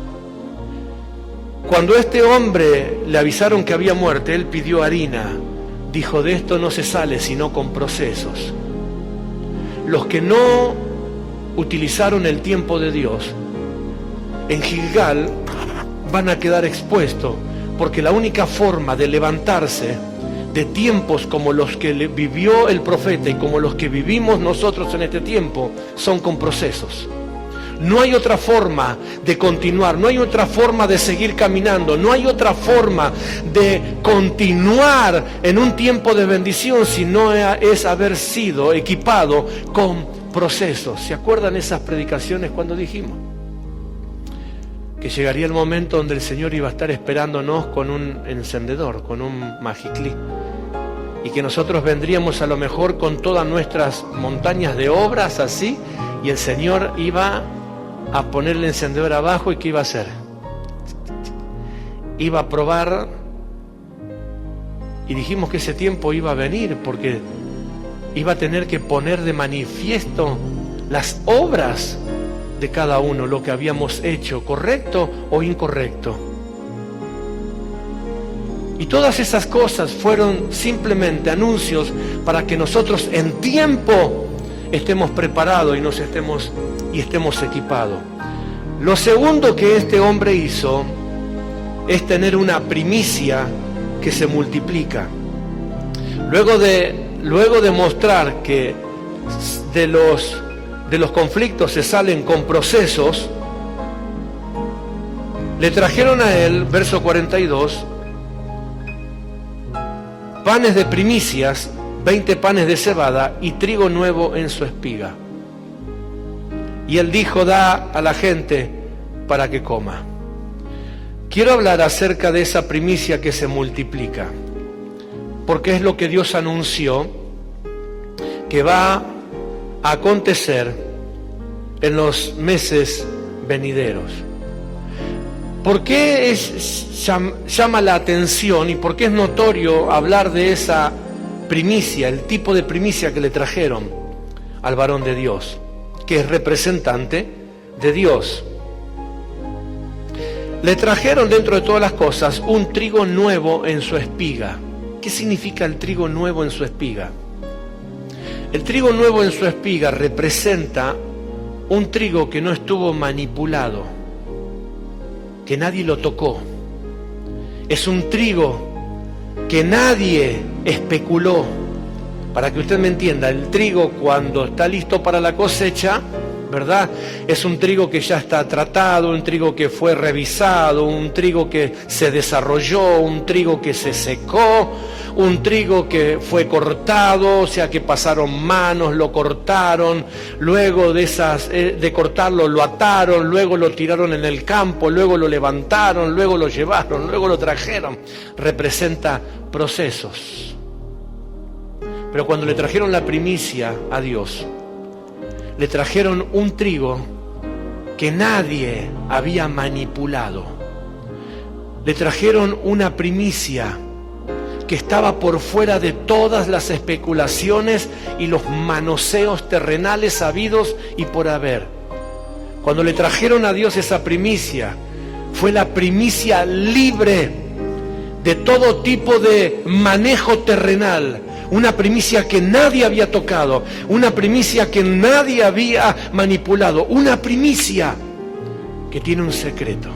Cuando a este hombre le avisaron que había muerte, él pidió harina. Dijo, de esto no se sale sino con procesos. Los que no utilizaron el tiempo de Dios en Gilgal van a quedar expuestos, porque la única forma de levantarse de tiempos como los que vivió el profeta y como los que vivimos nosotros en este tiempo son con procesos. No hay otra forma de continuar, no hay otra forma de seguir caminando, no hay otra forma de continuar en un tiempo de bendición si no es haber sido equipado con procesos. ¿Se acuerdan esas predicaciones cuando dijimos que llegaría el momento donde el Señor iba a estar esperándonos con un encendedor, con un magiclí, y que nosotros vendríamos a lo mejor con todas nuestras montañas de obras así, y el Señor iba a poner el encendedor abajo? ¿Y qué iba a hacer? Iba a probar, y dijimos que ese tiempo iba a venir porque iba a tener que poner de manifiesto las obras de cada uno, lo que habíamos hecho, correcto o incorrecto. Y todas esas cosas fueron simplemente anuncios para que nosotros en tiempo estemos preparados y estemos equipados. Lo segundo que este hombre hizo es tener una primicia que se multiplica. Luego de mostrar que de los conflictos se salen con procesos, le trajeron a él, verso 42, panes de primicias, 20 panes de cebada y trigo nuevo en su espiga. Y él dijo, da a la gente para que coma. Quiero hablar acerca de esa primicia que se multiplica, porque es lo que Dios anunció que va a acontecer en los meses venideros. ¿Por qué llama la atención y por qué es notorio hablar de esa primicia, el tipo de primicia que le trajeron al varón de Dios, que es representante de Dios? Le trajeron, dentro de todas las cosas, un trigo nuevo en su espiga. ¿Qué significa el trigo nuevo en su espiga? El trigo nuevo en su espiga representa un trigo que no estuvo manipulado, que nadie lo tocó. Es un trigo que nadie especuló. Para que usted me entienda, el trigo cuando está listo para la cosecha, ¿verdad? Es un trigo que ya está tratado, un trigo que fue revisado, un trigo que se desarrolló, un trigo que se secó, un trigo que fue cortado, o sea que pasaron manos, lo cortaron, luego de cortarlo lo ataron, luego lo tiraron en el campo, luego lo levantaron, luego lo llevaron, luego lo trajeron. Representa procesos. Pero cuando le trajeron la primicia a Dios, le trajeron un trigo que nadie había manipulado. Le trajeron una primicia que estaba por fuera de todas las especulaciones y los manoseos terrenales habidos y por haber. Cuando le trajeron a Dios esa primicia, fue la primicia libre de todo tipo de manejo terrenal. Una primicia que nadie había tocado, una primicia que nadie había manipulado, una primicia que tiene un secreto.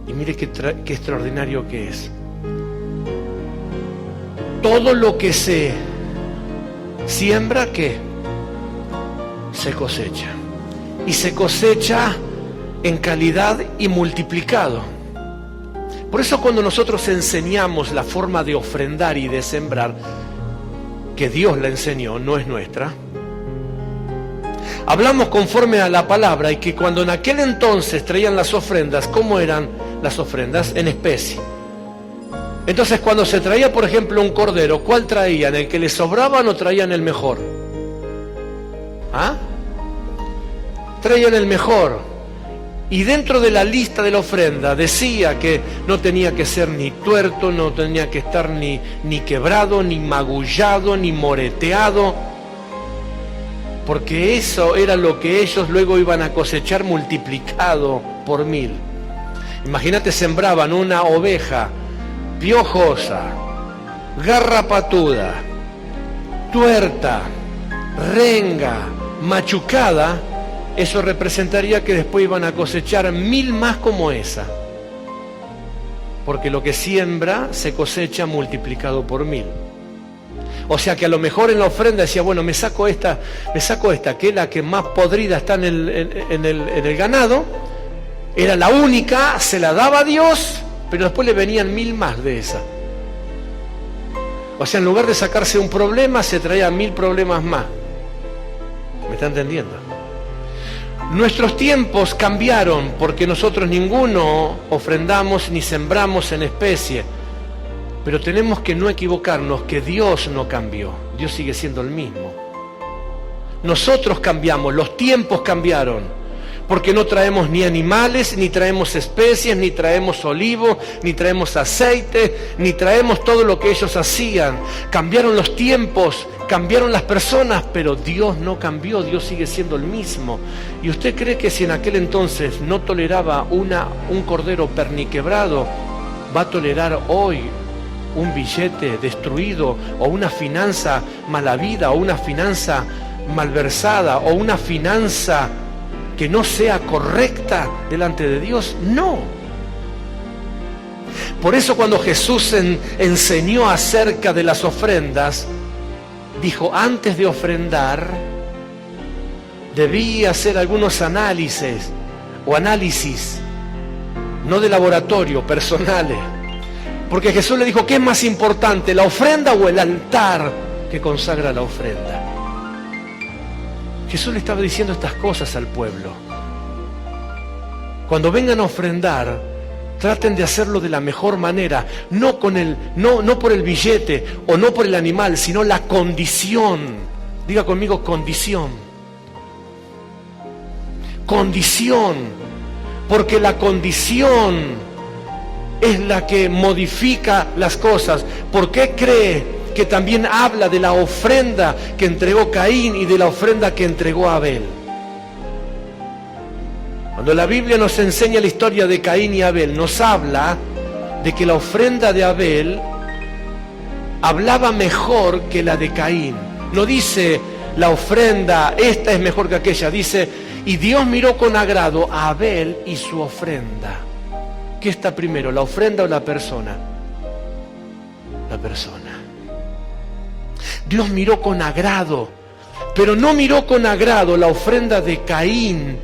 Y mire qué extraordinario que es. Todo lo que se siembra, ¿qué? Se cosecha. Y se cosecha en calidad y multiplicado. Por eso cuando nosotros enseñamos la forma de ofrendar y de sembrar, que Dios la enseñó, no es nuestra. Hablamos conforme a la palabra, y que cuando en aquel entonces traían las ofrendas, ¿cómo eran las ofrendas? En especie. Entonces cuando se traía, por ejemplo, un cordero, ¿cuál traían? ¿El que les sobraba o traían el mejor? ¿Ah? Traían el mejor. Y dentro de la lista de la ofrenda decía que no tenía que ser ni tuerto, no tenía que estar ni quebrado, ni magullado, ni moreteado, porque eso era lo que ellos luego iban a cosechar multiplicado por 1000. Imagínate, sembraban una oveja piojosa, garrapatuda, tuerta, renga, machucada. Eso representaría que después iban a cosechar 1000 más como esa, porque lo que siembra se cosecha multiplicado por 1000. O sea que a lo mejor en la ofrenda decía, bueno, me saco esta, que es la que más podrida está en el ganado, era la única, se la daba a Dios, pero después le venían 1000 más de esa. O sea, en lugar de sacarse un problema, se traía 1000 problemas más. ¿Me está entendiendo? Nuestros tiempos cambiaron, porque nosotros ninguno ofrendamos ni sembramos en especie. Pero tenemos que no equivocarnos, que Dios no cambió. Dios sigue siendo el mismo. Nosotros cambiamos, los tiempos cambiaron, porque no traemos ni animales, ni traemos especies, ni traemos olivo, ni traemos aceite, ni traemos todo lo que ellos hacían. Cambiaron los tiempos, cambiaron las personas, pero Dios no cambió, Dios sigue siendo el mismo. ¿Y usted cree que si en aquel entonces no toleraba un cordero perniquebrado, va a tolerar hoy un billete destruido, o una finanza malavida, o una finanza malversada, o una finanza que no sea correcta delante de Dios? No. Por eso cuando Jesús enseñó acerca de las ofrendas, dijo, antes de ofrendar, debía hacer algunos análisis, no de laboratorio, personales. Porque Jesús le dijo, ¿qué es más importante, la ofrenda o el altar que consagra la ofrenda? Jesús le estaba diciendo estas cosas al pueblo. Cuando vengan a ofrendar, traten de hacerlo de la mejor manera, no por el billete o no por el animal, sino la condición. Diga conmigo, condición. Condición. Porque la condición es la que modifica las cosas. ¿Por qué cree que también habla de la ofrenda que entregó Caín y de la ofrenda que entregó Abel? Cuando la Biblia nos enseña la historia de Caín y Abel, nos habla de que la ofrenda de Abel hablaba mejor que la de Caín. No dice la ofrenda, esta es mejor que aquella. Dice, y Dios miró con agrado a Abel y su ofrenda. ¿Qué está primero, la ofrenda o la persona? La persona. Dios miró con agrado, pero no miró con agrado la ofrenda de Caín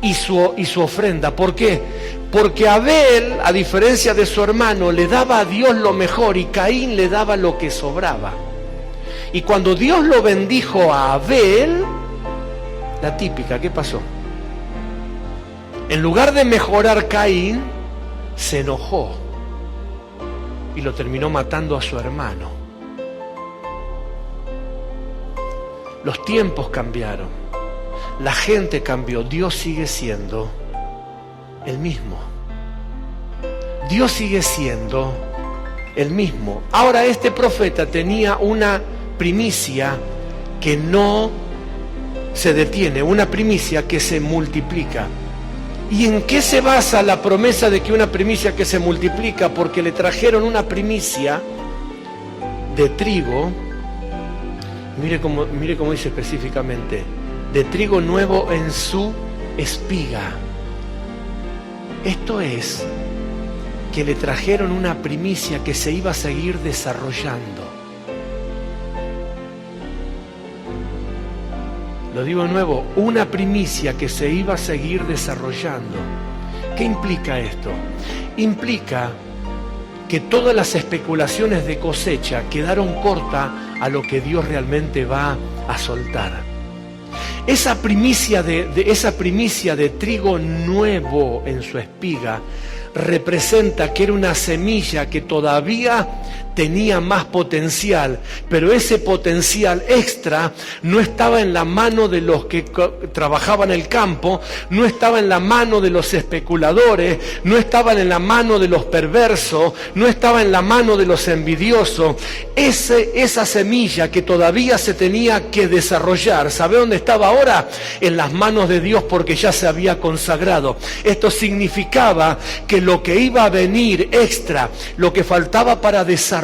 y su ofrenda. ¿Por qué? Porque Abel, a diferencia de su hermano, le daba a Dios lo mejor y Caín le daba lo que sobraba. Y cuando Dios lo bendijo a Abel, la típica, ¿qué pasó? En lugar de mejorar Caín, se enojó y lo terminó matando a su hermano. Los tiempos cambiaron, la gente cambió, Dios sigue siendo el mismo. Dios sigue siendo el mismo. Ahora este profeta tenía una primicia que no se detiene, una primicia que se multiplica. ¿Y en qué se basa la promesa de que una primicia que se multiplica? Porque le trajeron una primicia de trigo, mire cómo dice específicamente, de trigo nuevo en su espiga. Esto es, que le trajeron una primicia que se iba a seguir desarrollando. Lo digo de nuevo, una primicia que se iba a seguir desarrollando. ¿Qué implica esto? Implica que todas las especulaciones de cosecha quedaron cortas a lo que Dios realmente va a soltar. Esa primicia de trigo nuevo en su espiga representa que era una semilla que todavía tenía más potencial, pero ese potencial extra no estaba en la mano de los que trabajaban el campo, no estaba en la mano de los especuladores, no estaba en la mano de los perversos, no estaba en la mano de los envidiosos. Esa semilla que todavía se tenía que desarrollar, ¿sabe dónde estaba ahora? En las manos de Dios, porque ya se había consagrado. Esto significaba que lo que iba a venir extra, lo que faltaba para desarrollar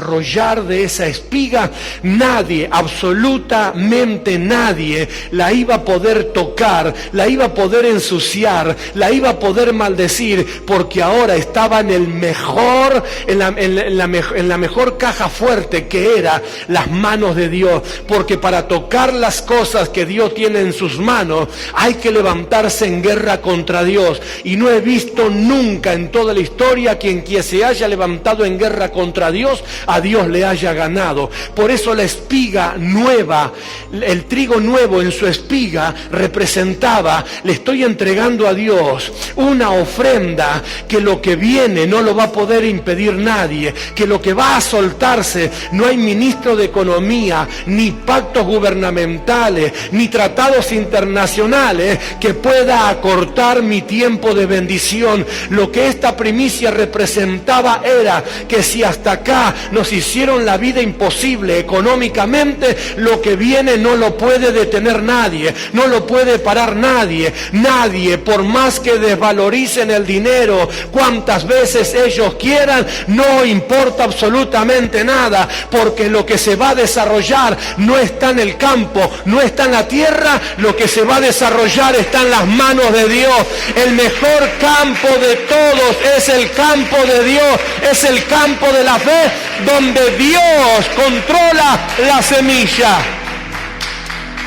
de esa espiga, nadie, absolutamente nadie, la iba a poder tocar, la iba a poder ensuciar, la iba a poder maldecir, porque ahora estaba en el mejor, en la mejor caja fuerte, que era las manos de Dios. Porque para tocar las cosas que Dios tiene en sus manos, hay que levantarse en guerra contra Dios. Y no he visto nunca en toda la historia quien se haya levantado en guerra contra Dios, a Dios le haya ganado. Por eso la espiga nueva, el trigo nuevo en su espiga representaba: le estoy entregando a Dios una ofrenda que lo que viene no lo va a poder impedir nadie, que lo que va a soltarse no hay ministro de economía, ni pactos gubernamentales, ni tratados internacionales que pueda acortar mi tiempo de bendición. Lo que esta primicia representaba era que si hasta acá nos hicieron la vida imposible económicamente, lo que viene no lo puede detener nadie, no lo puede parar nadie. Nadie, por más que desvaloricen el dinero cuantas veces ellos quieran, no importa absolutamente nada, porque lo que se va a desarrollar no está en el campo, no está en la tierra, lo que se va a desarrollar está en las manos de Dios. El mejor campo de todos es el campo de Dios, es el campo de la fe, donde Dios controla la semilla.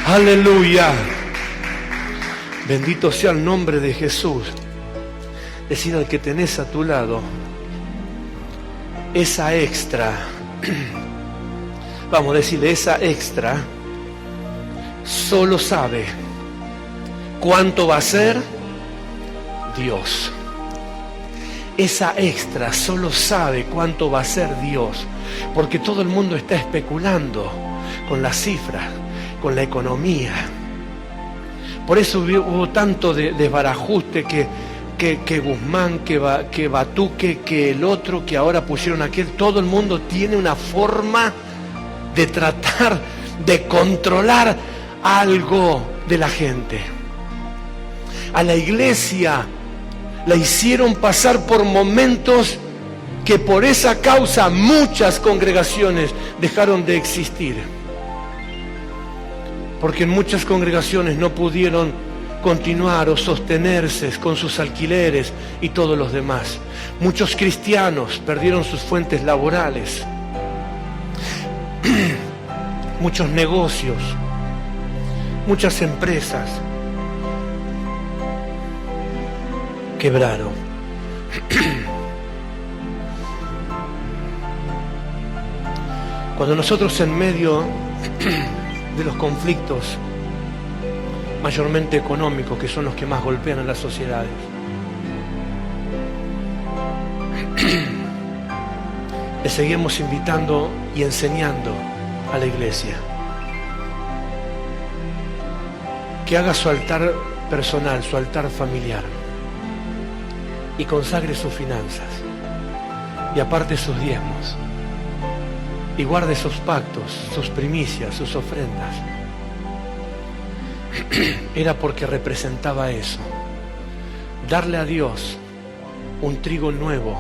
Aleluya. Bendito sea el nombre de Jesús. Decir al que tenés a tu lado, esa extra, vamos a decirle, esa extra solo sabe cuánto va a ser Dios. Esa extra solo sabe cuánto va a ser Dios, porque todo el mundo está especulando con las cifras, con la economía. Por eso hubo tanto desbarajuste que Guzmán, que Batuque, que el otro, que ahora pusieron aquel. Todo el mundo tiene una forma de tratar de controlar algo de la gente. A la iglesia la hicieron pasar por momentos que por esa causa muchas congregaciones dejaron de existir. Porque en muchas congregaciones no pudieron continuar o sostenerse con sus alquileres y todos los demás. Muchos cristianos perdieron sus fuentes laborales. Muchos negocios, muchas empresas quebraron. Cuando nosotros, en medio de los conflictos mayormente económicos, que son los que más golpean a las sociedades, le seguimos invitando y enseñando a la iglesia que haga su altar personal, su altar familiar, y consagre sus finanzas, y aparte sus diezmos, y guarde sus pactos, sus primicias, sus ofrendas. Era porque representaba eso: darle a Dios un trigo nuevo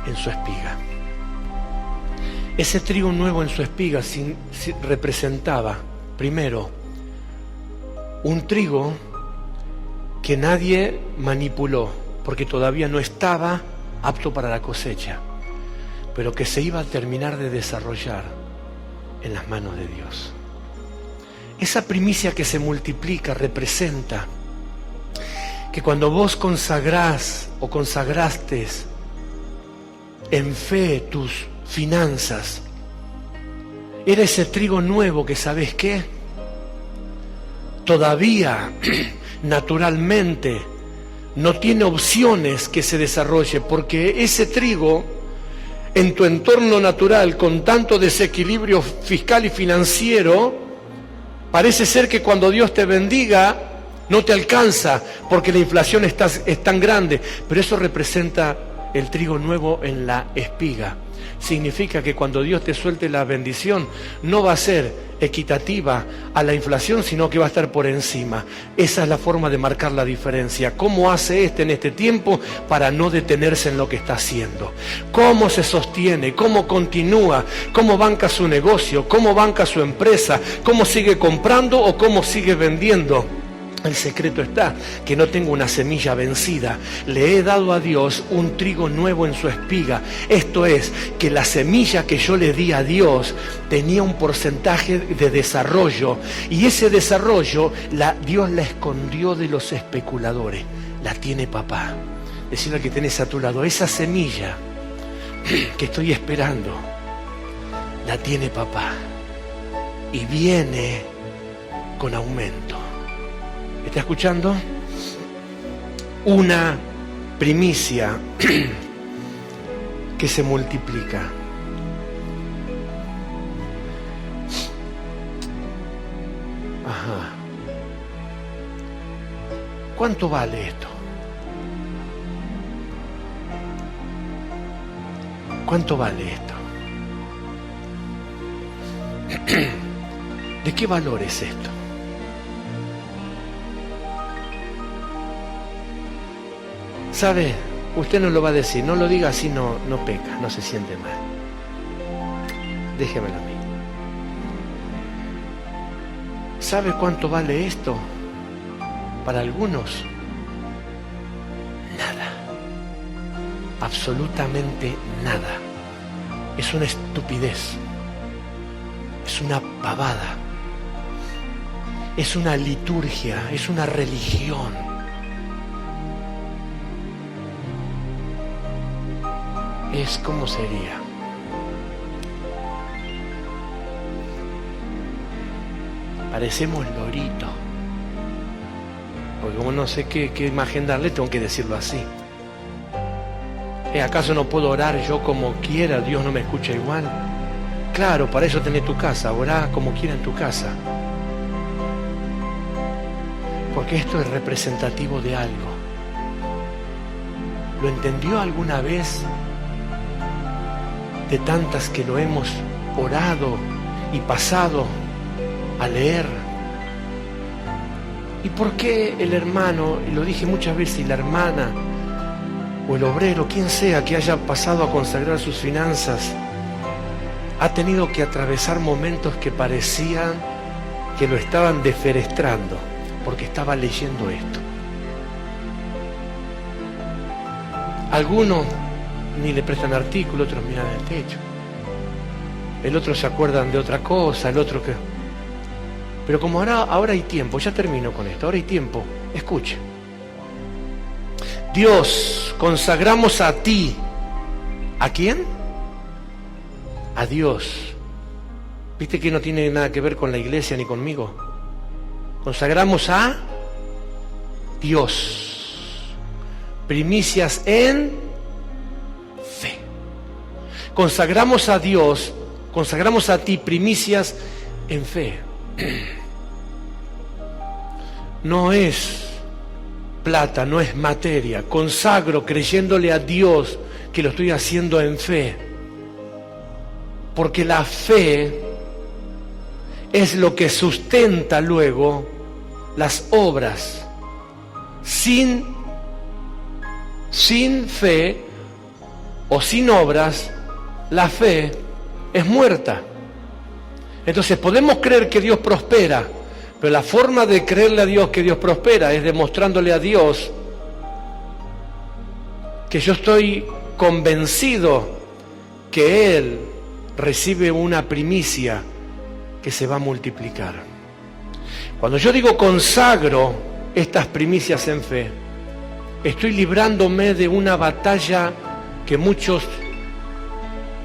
en su espiga. Ese trigo nuevo en su espiga representaba, primero, un trigo que nadie manipuló, porque todavía no estaba apto para la cosecha, pero que se iba a terminar de desarrollar en las manos de Dios. Esa primicia que se multiplica representa que cuando vos consagrás o consagraste en fe tus finanzas. Era ese trigo nuevo que, ¿sabes qué? Todavía, naturalmente, no tiene opciones que se desarrolle, porque ese trigo, en tu entorno natural, con tanto desequilibrio fiscal y financiero, parece ser que cuando Dios te bendiga, no te alcanza, porque la inflación es tan grande. Pero eso representa el trigo nuevo en la espiga. Significa que cuando Dios te suelte la bendición, no va a ser equitativa a la inflación, sino que va a estar por encima. Esa es la forma de marcar la diferencia. ¿Cómo hace en este tiempo para no detenerse en lo que está haciendo? ¿Cómo se sostiene? ¿Cómo continúa? ¿Cómo banca su negocio? ¿Cómo banca su empresa? ¿Cómo sigue comprando o cómo sigue vendiendo? El secreto está que no tengo una semilla vencida. Le he dado a Dios un trigo nuevo en su espiga. Esto es, que la semilla que yo le di a Dios tenía un porcentaje de desarrollo. Y ese desarrollo, Dios la escondió de los especuladores. La tiene papá. Decirle que tenés a tu lado, esa semilla que estoy esperando, la tiene papá. Y viene con aumento. ¿Está escuchando? Una primicia que se multiplica. Ajá. ¿Cuánto vale esto? ¿Cuánto vale esto? ¿De qué valor es esto? ¿Sabe? Usted no lo va a decir, no lo diga así, no peca, no se siente mal. Déjemelo a mí. ¿Sabe cuánto vale esto? Para algunos, nada. Absolutamente nada. Es una estupidez. Es una pavada. Es una liturgia, es una religión. Es como sería. Parecemos loritos. Porque como no sé qué imagen darle, tengo que decirlo así. ¿Acaso no puedo orar yo como quiera? ¿Dios no me escucha igual? Claro, para eso tenés tu casa. Orá como quiera en tu casa. Porque esto es representativo de algo. ¿Lo entendió alguna vez? De tantas que lo hemos orado y pasado a leer. ¿Y por qué el hermano, y lo dije muchas veces, y la hermana o el obrero, quien sea que haya pasado a consagrar sus finanzas, ha tenido que atravesar momentos que parecían que lo estaban defenestrando porque estaba leyendo esto? Algunos ni le prestan artículo, otros miran el techo. El otro se acuerdan de otra cosa, el otro que... Pero como ahora hay tiempo, ya termino con esto, ahora hay tiempo, escuche. Dios, consagramos a ti. ¿A quién? A Dios. ¿Viste que no tiene nada que ver con la iglesia ni conmigo? Consagramos a Dios. Primicias en fe. Consagramos a Dios, consagramos a ti primicias en fe. No es plata, no es materia. Consagro creyéndole a Dios que lo estoy haciendo en fe. Porque la fe es lo que sustenta luego las obras. Sin fe o sin obras, la fe es muerta. Entonces podemos creer que Dios prospera, pero la forma de creerle a Dios que Dios prospera es demostrándole a Dios que yo estoy convencido que Él recibe una primicia que se va a multiplicar. Cuando yo digo consagro estas primicias en fe, estoy librándome de una batalla que muchos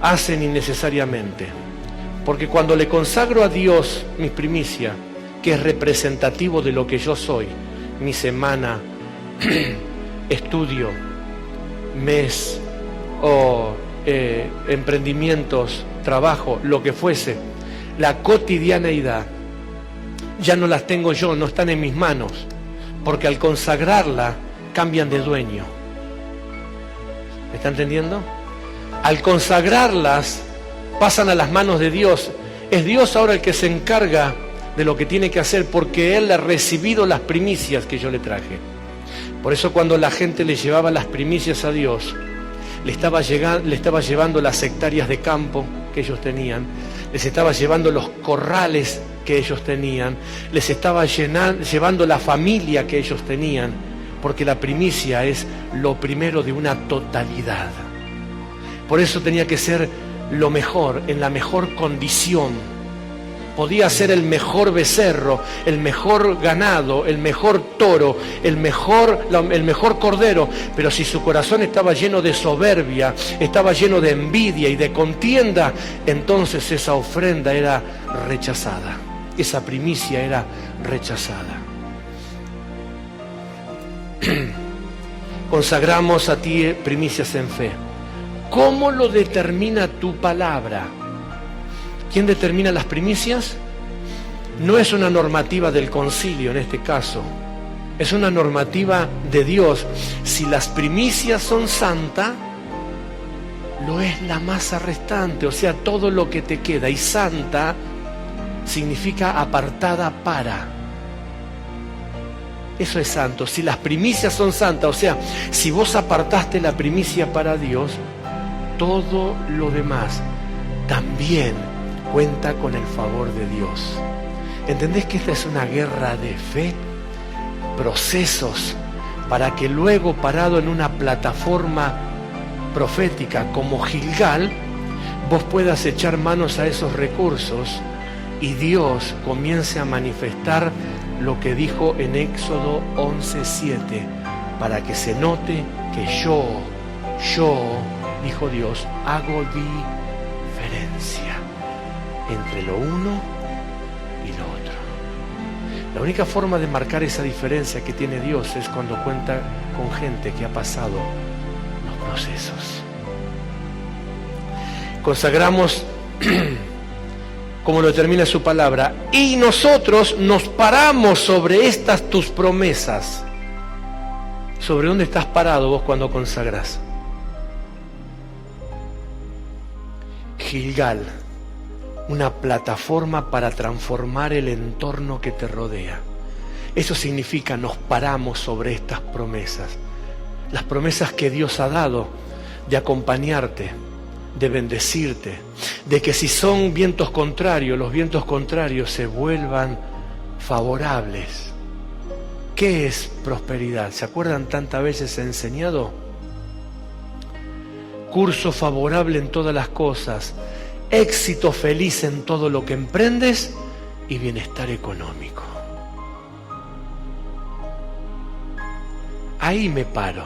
hacen innecesariamente. Porque cuando le consagro a Dios mis primicias, que es representativo de lo que yo soy, mi semana, estudio, mes o emprendimientos, trabajo, lo que fuese, la cotidianeidad, ya no las tengo yo, no están en mis manos, porque al consagrarla cambian de dueño. ¿Me está entendiendo? Al consagrarlas pasan a las manos de Dios. Es Dios ahora el que se encarga de lo que tiene que hacer, porque Él ha recibido las primicias que yo le traje. Por eso cuando la gente le llevaba las primicias a Dios, le estaba llevando las hectáreas de campo que ellos tenían, les estaba llevando los corrales que ellos tenían, les estaba llevando la familia que ellos tenían, porque la primicia es lo primero de una totalidad. Por eso tenía que ser lo mejor, en la mejor condición. Podía ser el mejor becerro, el mejor ganado, el mejor toro, el mejor cordero, pero si su corazón estaba lleno de soberbia, estaba lleno de envidia y de contienda, entonces esa ofrenda era rechazada, esa primicia era rechazada. Consagramos a ti primicias en fe. ¿Cómo lo determina tu palabra? ¿Quién determina las primicias? No es una normativa del concilio en este caso, es una normativa de Dios. Si las primicias son santas, lo es la masa restante, o sea, todo lo que te queda. Y santa significa apartada para. Eso es santo. Si las primicias son santas, o sea, si vos apartaste la primicia para Dios, todo lo demás también cuenta con el favor de Dios. ¿Entendés que esta es una guerra de fe? Procesos para que luego, parado en una plataforma profética como Gilgal, vos puedas echar manos a esos recursos y Dios comience a manifestar lo que dijo en Éxodo 11:7, para que se note que yo, dijo Dios, hago diferencia entre lo uno y lo otro. La única forma de marcar esa diferencia que tiene Dios es cuando cuenta con gente que ha pasado los procesos. Consagramos como lo determina su palabra, y nosotros nos paramos sobre estas tus promesas. ¿Sobre dónde estás parado vos cuando consagrás? Gilgal, una plataforma para transformar el entorno que te rodea. Eso significa nos paramos sobre estas promesas. Las promesas que Dios ha dado de acompañarte, de bendecirte, de que si son vientos contrarios, los vientos contrarios se vuelvan favorables. ¿Qué es prosperidad? ¿Se acuerdan tantas veces he enseñado? Curso favorable en todas las cosas, éxito feliz en todo lo que emprendes y bienestar económico. Ahí me paro.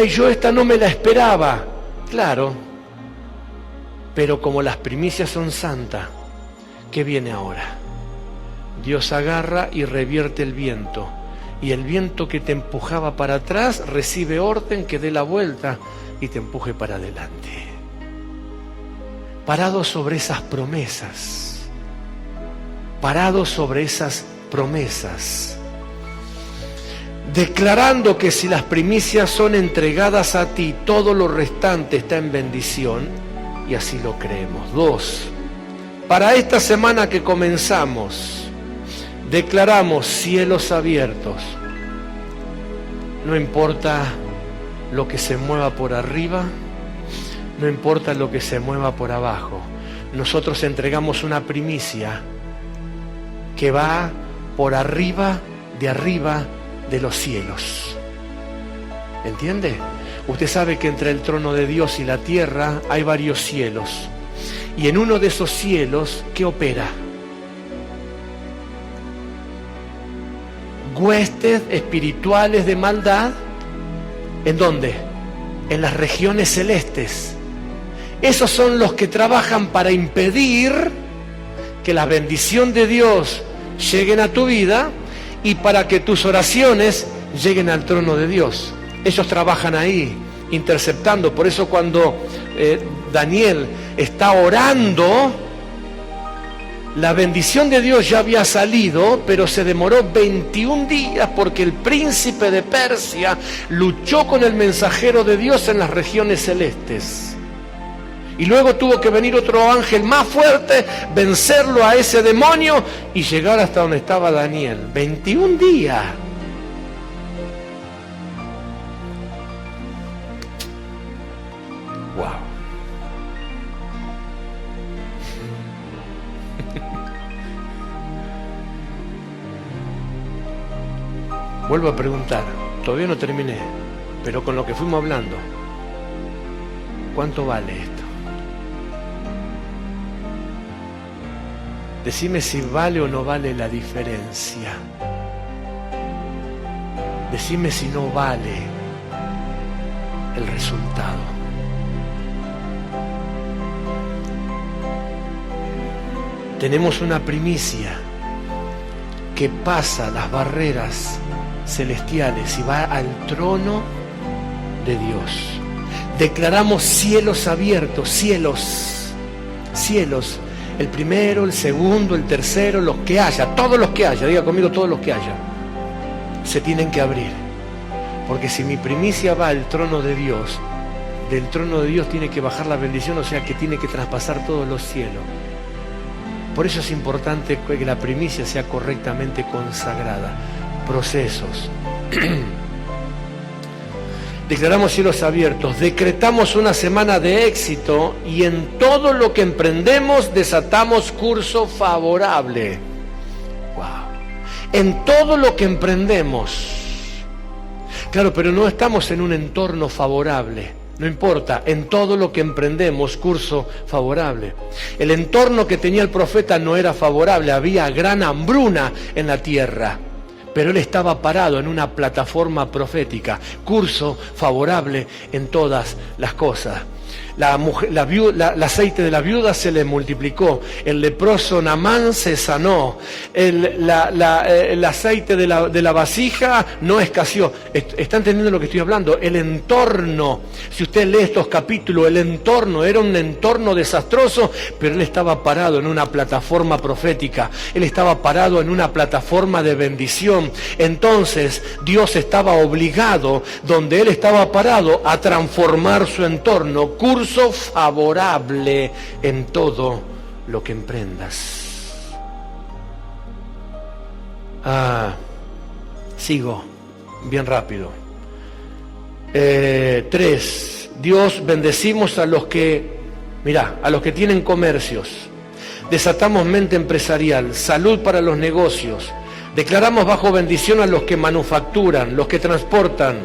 Yo esta no me la esperaba. Claro, pero como las primicias son santas, ¿qué viene ahora? Dios agarra y revierte el viento, y el viento que te empujaba para atrás recibe orden que dé la vuelta y te empuje para adelante. Parado sobre esas promesas, parado sobre esas promesas, declarando que si las primicias son entregadas a ti, todo lo restante está en bendición, y así lo creemos. 2. Para esta semana que comenzamos, declaramos cielos abiertos. No importa lo que se mueva por arriba, no importa lo que se mueva por abajo. Nosotros entregamos una primicia que va por arriba de los cielos. ¿Entiende? Usted sabe que entre el trono de Dios y la tierra hay varios cielos. Y en uno de esos cielos, ¿qué opera? Huestes espirituales de maldad. ¿En dónde? En las regiones celestes. Esos son los que trabajan para impedir que la bendición de Dios lleguen a tu vida y para que tus oraciones lleguen al trono de Dios. Ellos trabajan ahí, interceptando. Por eso cuando Daniel está orando, la bendición de Dios ya había salido, pero se demoró 21 días porque el príncipe de Persia luchó con el mensajero de Dios en las regiones celestes. Y luego tuvo que venir otro ángel más fuerte, vencerlo a ese demonio y llegar hasta donde estaba Daniel. 21 días. Wow. Vuelvo a preguntar, todavía no terminé, pero con lo que fuimos hablando, ¿cuánto vale esto? Decime si vale o no vale la diferencia. Decime si no vale el resultado. Tenemos una primicia que pasa las barreras celestiales y va al trono de Dios. Declaramos cielos abiertos, cielos, el primero, el segundo, el tercero, los que haya, todos los que haya, diga conmigo todos los que haya, se tienen que abrir. Porque si mi primicia va al trono de Dios, del trono de Dios tiene que bajar la bendición, o sea que tiene que traspasar todos los cielos. Por eso es importante que la primicia sea correctamente consagrada. Procesos. Declaramos cielos abiertos, decretamos una semana de éxito y en todo lo que emprendemos desatamos curso favorable. Wow. En todo lo que emprendemos. Claro, pero no estamos en un entorno favorable. No importa, en todo lo que emprendemos, curso favorable. El entorno que tenía el profeta no era favorable, había gran hambruna en la tierra. Pero él estaba parado en una plataforma profética, curso favorable en todas las cosas. El aceite de la viuda se le multiplicó, el leproso Naamán se sanó, el aceite de la vasija no escaseó. ¿Está entendiendo lo que estoy hablando? El entorno, si usted lee estos capítulos, el entorno era un entorno desastroso, pero él estaba parado en una plataforma profética, él estaba parado en una plataforma de bendición. Entonces Dios estaba obligado, donde él estaba parado, a transformar su entorno, curso favorable en todo lo que emprendas. Sigo bien rápido. 3. Dios, bendecimos a los que, a los que tienen comercios. Desatamos mente empresarial, salud para los negocios. Declaramos bajo bendición a los que manufacturan, los que transportan,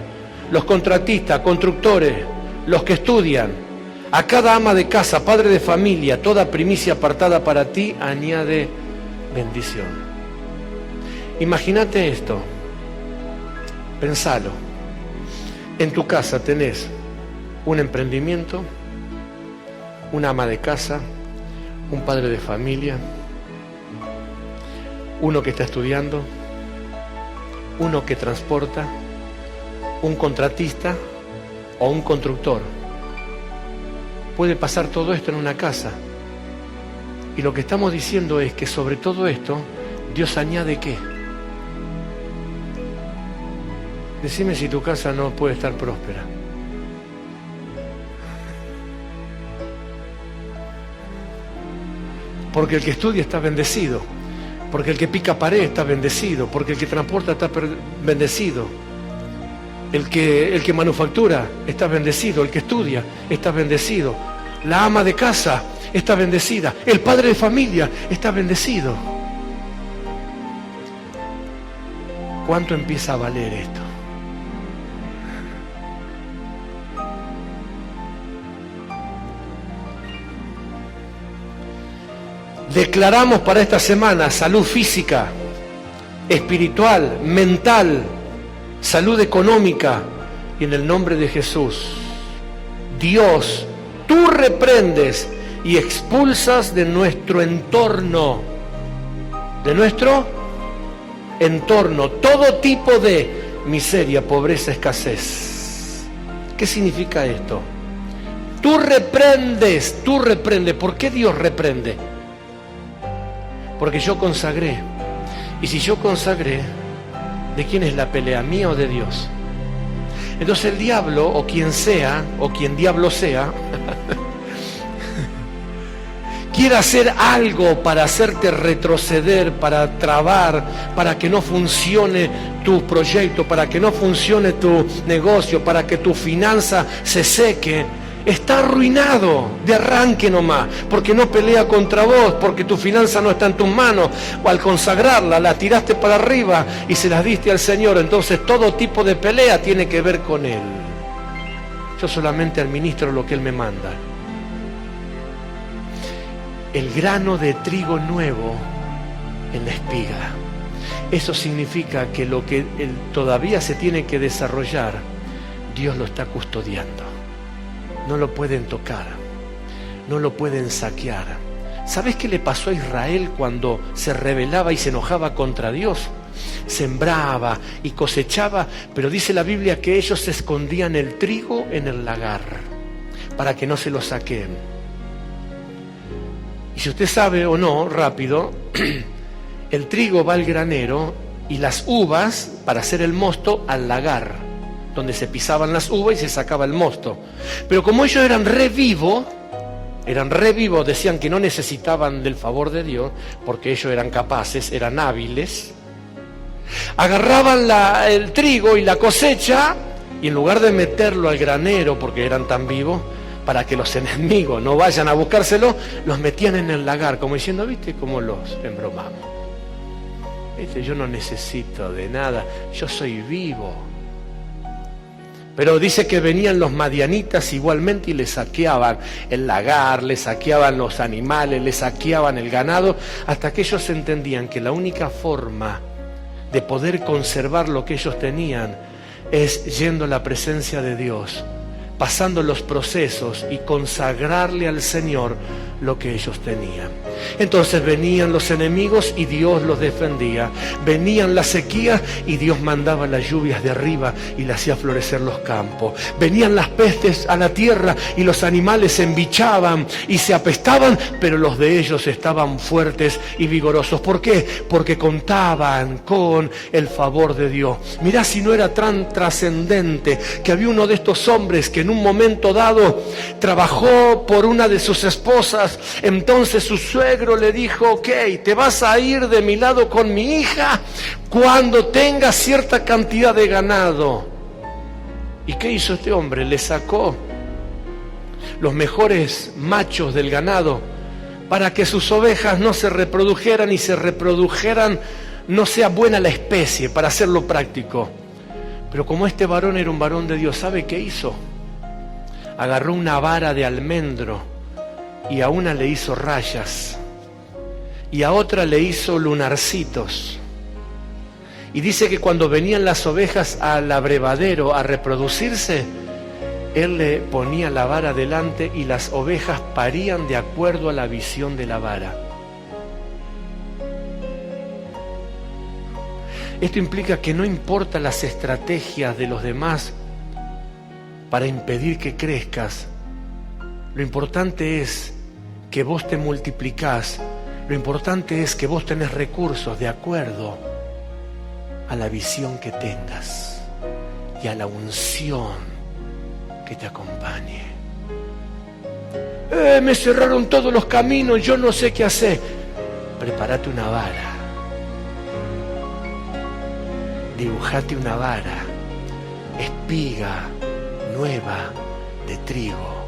los contratistas, constructores, los que estudian. A cada ama de casa, padre de familia, toda primicia apartada para ti, añade bendición. Imagínate esto, pensalo. En tu casa tenés un emprendimiento, una ama de casa, un padre de familia, uno que está estudiando, uno que transporta, un contratista o un constructor. Puede pasar todo esto en una casa. Y lo que estamos diciendo es que sobre todo esto, Dios añade ¿qué? Decime si tu casa no puede estar próspera. Porque el que estudia está bendecido. Porque el que pica pared está bendecido. Porque el que transporta está bendecido. El que manufactura está bendecido, el que estudia está bendecido, la ama de casa está bendecida, el padre de familia está bendecido. ¿Cuánto empieza a valer esto? Declaramos para esta semana salud física, espiritual, mental, salud económica, y en el nombre de Jesús, Dios tú reprendes y expulsas de nuestro entorno, todo tipo de miseria, pobreza, escasez. ¿Qué significa esto? Tú reprendes. ¿Por qué Dios reprende? Porque yo consagré. Y si yo consagré, ¿de quién es la pelea? ¿Mía o de Dios? Entonces el diablo, o quien diablo sea, quiere hacer algo para hacerte retroceder, para trabar, para que no funcione tu proyecto, para que no funcione tu negocio, para que tu finanza se seque. Está arruinado de arranque nomás, porque no pelea contra vos, porque tu finanza no está en tus manos, o al consagrarla la tiraste para arriba y se las diste al Señor. Entonces todo tipo de pelea tiene que ver con Él. Yo solamente administro lo que Él me manda. El grano de trigo nuevo en la espiga. Eso significa que lo que todavía se tiene que desarrollar, Dios lo está custodiando. No lo pueden tocar, no lo pueden saquear. ¿Sabes qué le pasó a Israel cuando se rebelaba y se enojaba contra Dios? Sembraba y cosechaba, pero dice la Biblia que ellos escondían el trigo en el lagar para que no se lo saquen. Y si usted sabe o no, rápido, el trigo va al granero y las uvas, para hacer el mosto, al lagar, donde se pisaban las uvas y se sacaba el mosto. Pero como ellos eran re vivos, decían que no necesitaban del favor de Dios, porque ellos eran capaces, eran hábiles, agarraban el trigo y la cosecha, y en lugar de meterlo al granero, porque eran tan vivos, para que los enemigos no vayan a buscárselo, los metían en el lagar, como diciendo, ¿viste cómo los embromamos? ¿Viste? Yo no necesito de nada, yo soy vivo. Pero dice que venían los madianitas igualmente y le saqueaban el lagar, le saqueaban los animales, le saqueaban el ganado, hasta que ellos entendían que la única forma de poder conservar lo que ellos tenían es yendo a la presencia de Dios, pasando los procesos y consagrarle al Señor lo que ellos tenían. Entonces venían los enemigos y Dios los defendía. Venían las sequías y Dios mandaba las lluvias de arriba y le hacía florecer los campos. Venían las pestes a la tierra y los animales se embichaban y se apestaban, pero los de ellos estaban fuertes y vigorosos. ¿Por qué? Porque contaban con el favor de Dios. Mirá si no era tan trascendente que había uno de estos hombres que en un momento dado trabajó por una de sus esposas. Entonces su suegro le dijo, ok, te vas a ir de mi lado con mi hija cuando tengas cierta cantidad de ganado. ¿Y qué hizo este hombre? Le sacó los mejores machos del ganado para que sus ovejas no se reprodujeran y se reprodujeran, no sea buena la especie, para hacerlo práctico. Pero como este varón era un varón de Dios, ¿sabe qué hizo? Agarró una vara de almendro y a una le hizo rayas y a otra le hizo lunarcitos. Y dice que cuando venían las ovejas al abrevadero a reproducirse, él le ponía la vara delante y las ovejas parían de acuerdo a la visión de la vara. Esto implica que no importa las estrategias de los demás para impedir que crezcas, lo importante es que vos te multiplicás, lo importante es que vos tenés recursos de acuerdo a la visión que tengas y a la unción que te acompañe. Me cerraron todos los caminos, yo no sé qué hacer. Prepárate una vara. Dibujate una vara, espiga nueva de trigo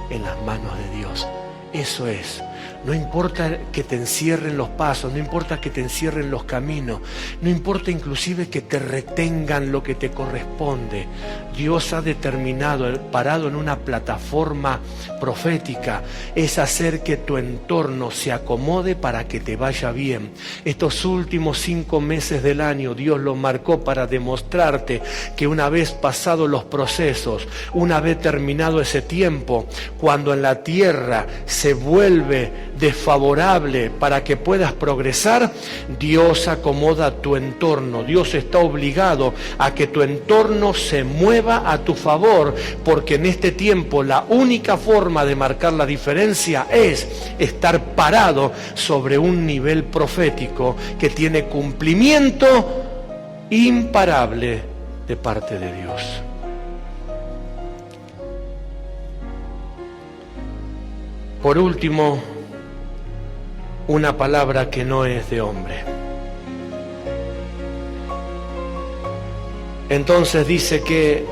en las manos de Dios. Eso es No importa que te encierren los pasos, no importa que te encierren los caminos, no importa inclusive que te retengan lo que te corresponde. Dios ha determinado, parado en una plataforma profética, es hacer que tu entorno se acomode para que te vaya bien. Estos últimos 5 meses del año Dios lo marcó para demostrarte que una vez pasados los procesos, una vez terminado ese tiempo, cuando en la tierra se vuelve desfavorable para que puedas progresar, Dios acomoda tu entorno. Dios está obligado a que tu entorno se mueva a tu favor, porque en este tiempo la única forma de marcar la diferencia es estar parado sobre un nivel profético que tiene cumplimiento imparable de parte de Dios. Por último, una palabra que no es de hombre. Entonces dice que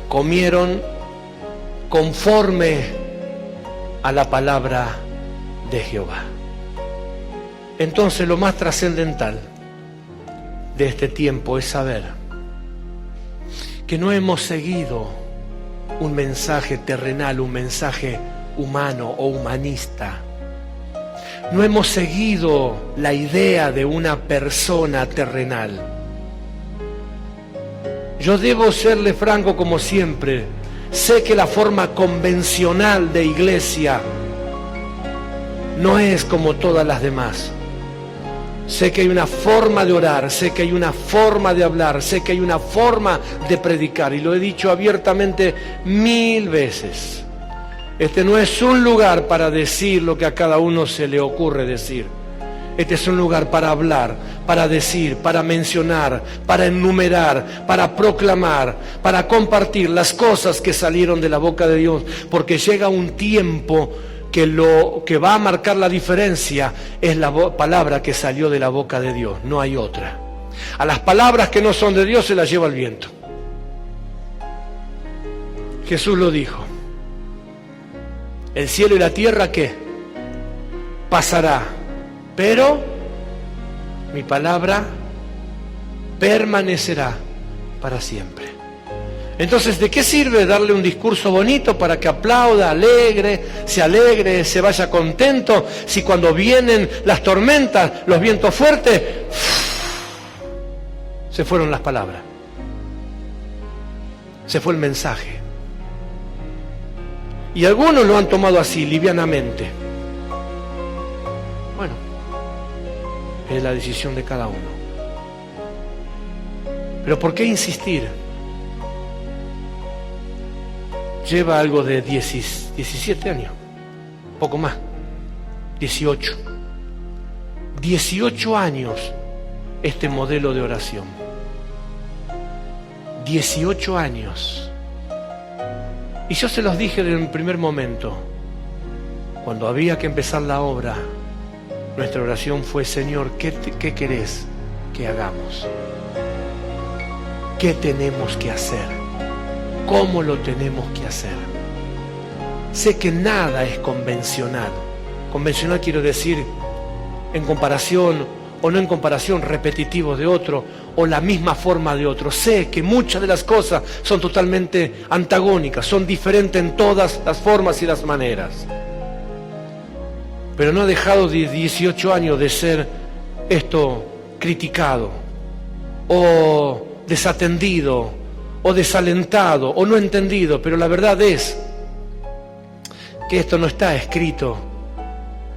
comieron conforme a la palabra de Jehová. Entonces lo más trascendental de este tiempo es saber que no hemos seguido un mensaje terrenal, un mensaje humano o humanista. No hemos seguido la idea de una persona terrenal. Yo debo serle franco como siempre. Sé que la forma convencional de iglesia no es como todas las demás. Sé que hay una forma de orar, sé que hay una forma de hablar, sé que hay una forma de predicar, y lo he dicho abiertamente 1000 veces. Este no es un lugar para decir lo que a cada uno se le ocurre decir. Este es un lugar para hablar, para decir, para mencionar, para enumerar, para proclamar, para compartir las cosas que salieron de la boca de Dios, porque llega un tiempo que lo que va a marcar la diferencia es la palabra que salió de la boca de Dios, no hay otra. A las palabras que no son de Dios se las lleva el viento. Jesús lo dijo. El cielo y la tierra, ¿qué? Pasará, pero mi palabra permanecerá para siempre. Entonces, ¿de qué sirve darle un discurso bonito para que aplauda, alegre, se vaya contento, si cuando vienen las tormentas, los vientos fuertes, se fueron las palabras? Se fue el mensaje. Y algunos lo han tomado así, livianamente. Bueno, es la decisión de cada uno. Pero ¿por qué insistir? Lleva algo de 17 años, poco más, 18. 18 años este modelo de oración. 18 años. Y yo se los dije desde el primer momento, cuando había que empezar la obra, nuestra oración fue: Señor, ¿qué querés que hagamos? ¿Qué tenemos que hacer? ¿Cómo lo tenemos que hacer? Sé que nada es convencional. Convencional quiero decir en comparación o no en comparación, repetitivo de otro o la misma forma de otro. Sé que muchas de las cosas son totalmente antagónicas, son diferentes en todas las formas y las maneras. Pero no ha dejado de 18 años de ser esto criticado o desatendido o desalentado o no entendido, pero la verdad es que esto no está escrito,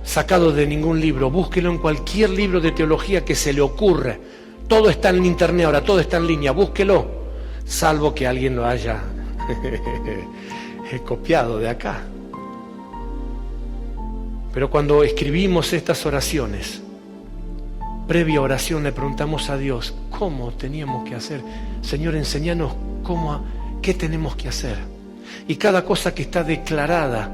sacado de ningún libro. Búsquelo en cualquier libro de teología que se le ocurra. Todo está en internet ahora, todo está en línea, búsquelo, salvo que alguien lo haya copiado de acá. Pero cuando escribimos estas oraciones, previa oración le preguntamos a Dios, ¿cómo teníamos que hacer? Señor, enséñanos qué tenemos que hacer. Y cada cosa que está declarada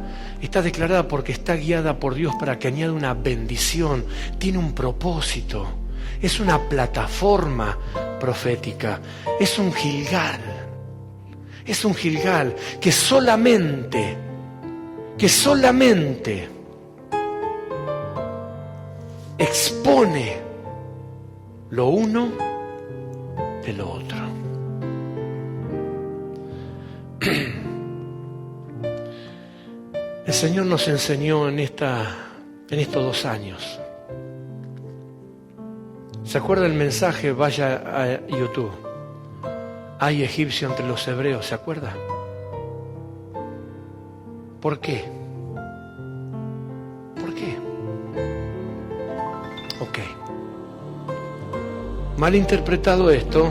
porque está guiada por Dios para que añada una bendición, tiene un propósito, es una plataforma profética, es un Gilgal que solamente expone lo uno de lo otro. El Señor nos enseñó en estos 2 años. ¿Se acuerda el mensaje? Vaya a YouTube. Hay egipcio entre los hebreos, ¿se acuerda? ¿Por qué? ¿Por qué? Ok. Mal interpretado esto,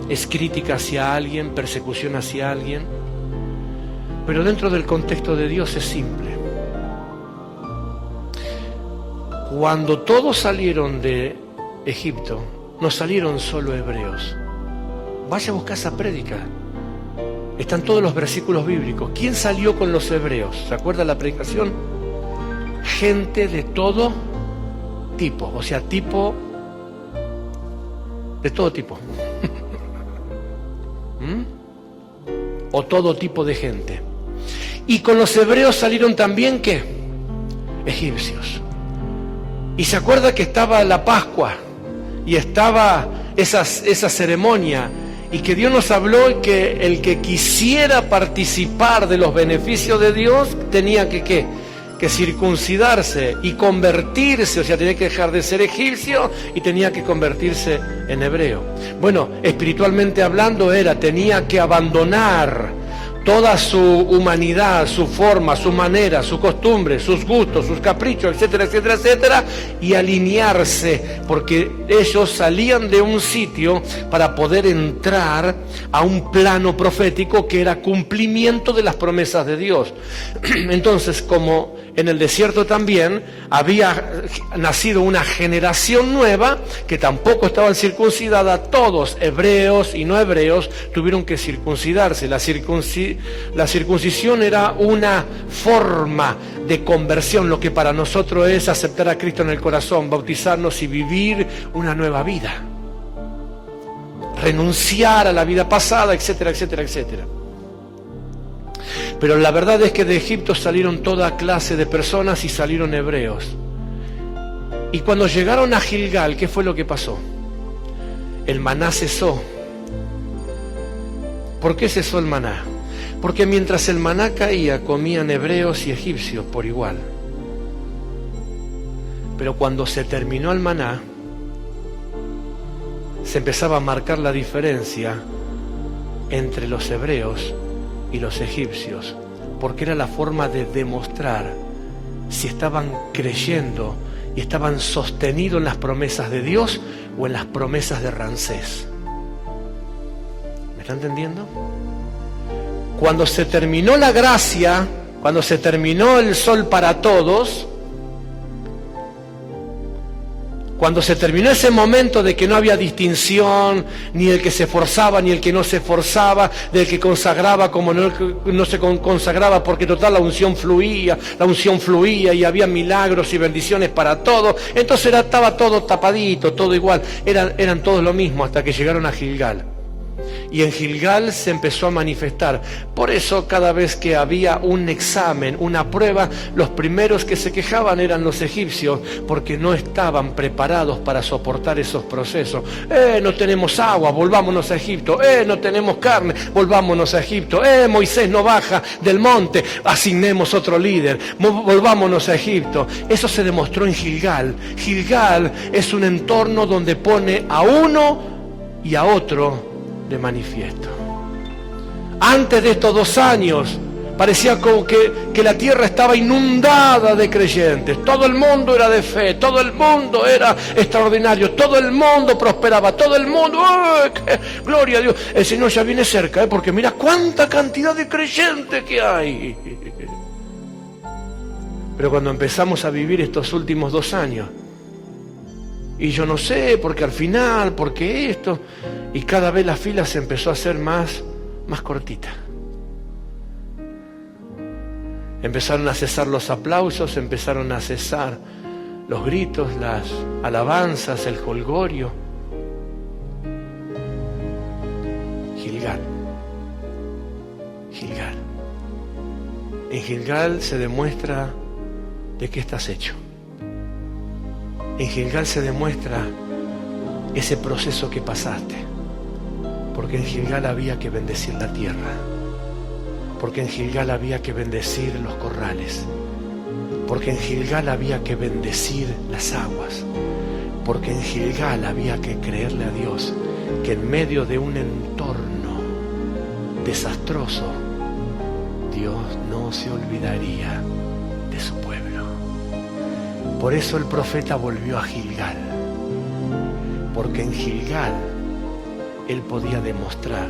es crítica hacia alguien, persecución hacia alguien, pero dentro del contexto de Dios es simple. Cuando todos salieron de Egipto, no salieron solo hebreos. Vaya a buscar esa prédica. Están todos los versículos bíblicos. ¿Quién salió con los hebreos? ¿Se acuerda la predicación? Gente de todo tipo, o sea, tipo de todo tipo. O todo tipo de gente. Y con los hebreos salieron también, ¿qué? Egipcios. Y se acuerda que estaba la Pascua y estaba esa ceremonia, y que Dios nos habló que el que quisiera participar de los beneficios de Dios tenía que circuncidarse y convertirse, o sea, tenía que dejar de ser egipcio y tenía que convertirse en hebreo. Bueno, espiritualmente hablando tenía que abandonar toda su humanidad, su forma, su manera, su costumbre, sus gustos, sus caprichos, etcétera, etcétera, etcétera, y alinearse, porque ellos salían de un sitio para poder entrar a un plano profético que era cumplimiento de las promesas de Dios. Entonces, como en el desierto también había nacido una generación nueva que tampoco estaban circuncidadas, todos, hebreos y no hebreos, tuvieron que circuncidarse. La circuncisión era una forma de conversión, lo que para nosotros es aceptar a Cristo en el corazón, bautizarnos y vivir una nueva vida, renunciar a la vida pasada, etcétera, etcétera, etcétera. Pero la verdad es que de Egipto salieron toda clase de personas y salieron hebreos. Y cuando llegaron a Gilgal, ¿qué fue lo que pasó? El maná cesó. ¿Por qué cesó el maná? Porque mientras el maná caía, comían hebreos y egipcios por igual. Pero cuando se terminó el maná, se empezaba a marcar la diferencia entre los hebreos y los egipcios, porque era la forma de demostrar si estaban creyendo y estaban sostenidos en las promesas de Dios o en las promesas de Ramsés. ¿Me está entendiendo? Cuando se terminó la gracia, cuando se terminó el sol para todos, cuando se terminó ese momento de que no había distinción, ni el que se esforzaba, ni el que no se esforzaba, del que consagraba como no se consagraba, porque total la unción fluía y había milagros y bendiciones para todos. Entonces estaba todo tapadito, todo igual, eran todos lo mismo hasta que llegaron a Gilgal. Y en Gilgal se empezó a manifestar. Por eso cada vez que había un examen, una prueba, los primeros que se quejaban eran los egipcios, porque no estaban preparados para soportar esos procesos. No tenemos agua, volvámonos a Egipto. No tenemos carne, volvámonos a Egipto. Moisés no baja del monte, asignemos otro líder, volvámonos a Egipto. Eso se demostró en Gilgal. Gilgal es un entorno donde pone a uno y a otro de manifiesto. Antes de estos 2 años parecía como que la tierra estaba inundada de creyentes, todo el mundo era de fe, todo el mundo era extraordinario, todo el mundo prosperaba, todo el mundo, gloria a Dios, el Señor ya viene cerca, porque mira cuánta cantidad de creyentes que hay. Pero cuando empezamos a vivir estos últimos 2 años, y yo no sé, porque al final, porque esto, y cada vez la fila se empezó a hacer más cortita. Empezaron a cesar los aplausos, empezaron a cesar los gritos, las alabanzas, el jolgorio. Gilgal. En Gilgal se demuestra de qué estás hecho. En Gilgal se demuestra ese proceso que pasaste, porque en Gilgal había que bendecir la tierra, porque en Gilgal había que bendecir los corrales, porque en Gilgal había que bendecir las aguas, porque en Gilgal había que creerle a Dios que en medio de un entorno desastroso, Dios no se olvidaría de su pueblo. Por eso el profeta volvió a Gilgal, porque en Gilgal él podía demostrar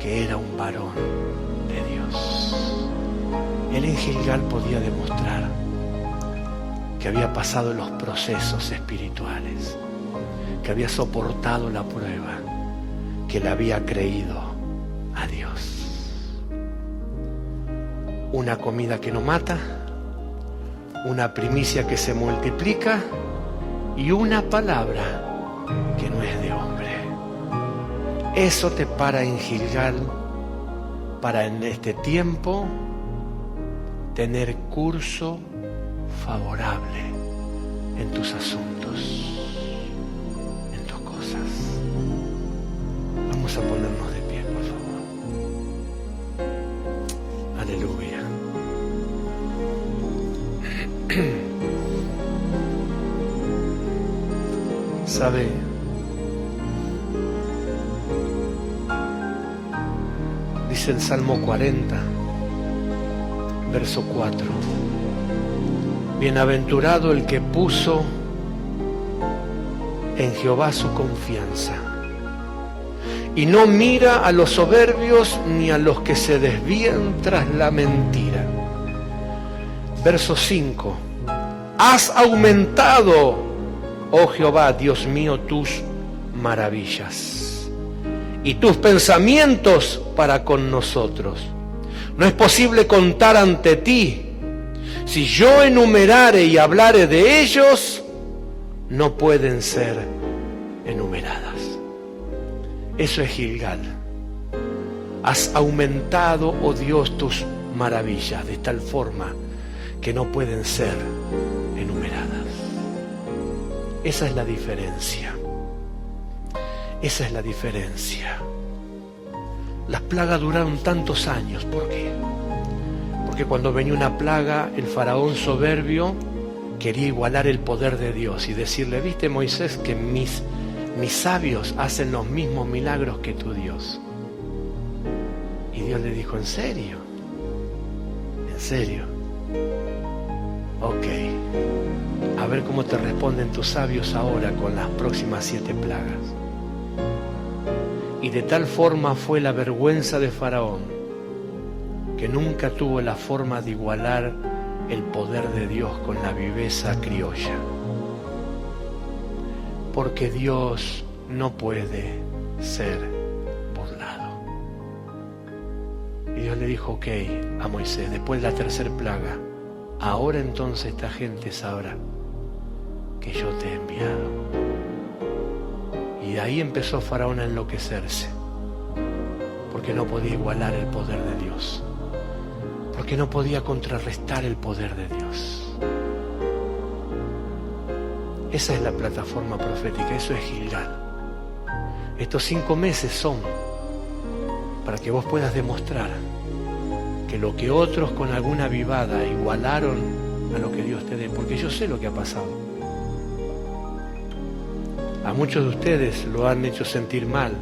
que era un varón de Dios. Él en Gilgal podía demostrar que había pasado los procesos espirituales, que había soportado la prueba, que le había creído a Dios. Una comida que no mata, una primicia que se multiplica y una palabra que no es de hombre. Eso te para en Gilgal para en este tiempo tener curso favorable en tus asuntos, en tus cosas. Vamos a ponernos de pie, por favor. Aleluya. ¿Sabe? Dice el Salmo 40, verso 4. Bienaventurado el que puso en Jehová su confianza y no mira a los soberbios ni a los que se desvían tras la mentira. Verso 5. Has aumentado, oh Jehová, Dios mío, tus maravillas y tus pensamientos para con nosotros. No es posible contar ante ti. Si yo enumerare y hablare de ellos, no pueden ser enumeradas. Eso es Gilgal. Has aumentado, oh Dios, tus maravillas de tal forma que no pueden ser enumeradas. Esa es la diferencia. Esa es la diferencia. Las plagas duraron tantos años. ¿Por qué? Porque cuando venía una plaga, el faraón soberbio quería igualar el poder de Dios y decirle: ¿viste, Moisés, que mis sabios hacen los mismos milagros que tu Dios? Y Dios le dijo: ¿en serio? ¿En serio? Ok. A ver cómo te responden tus sabios ahora con las próximas 7 plagas. Y de tal forma fue la vergüenza de Faraón, que nunca tuvo la forma de igualar el poder de Dios con la viveza criolla. Porque Dios no puede ser burlado. Y Dios le dijo: ok, a Moisés, después de la 3ª plaga, ahora entonces esta gente sabrá que yo te he enviado. Y de ahí empezó Faraón a enloquecerse, porque no podía igualar el poder de Dios, porque no podía contrarrestar el poder de Dios. Esa es la plataforma profética, eso es Gilgal. Estos 5 meses son para que vos puedas demostrar que lo que otros con alguna avivada igualaron a lo que Dios te dé, porque yo sé lo que ha pasado. A muchos de ustedes lo han hecho sentir mal,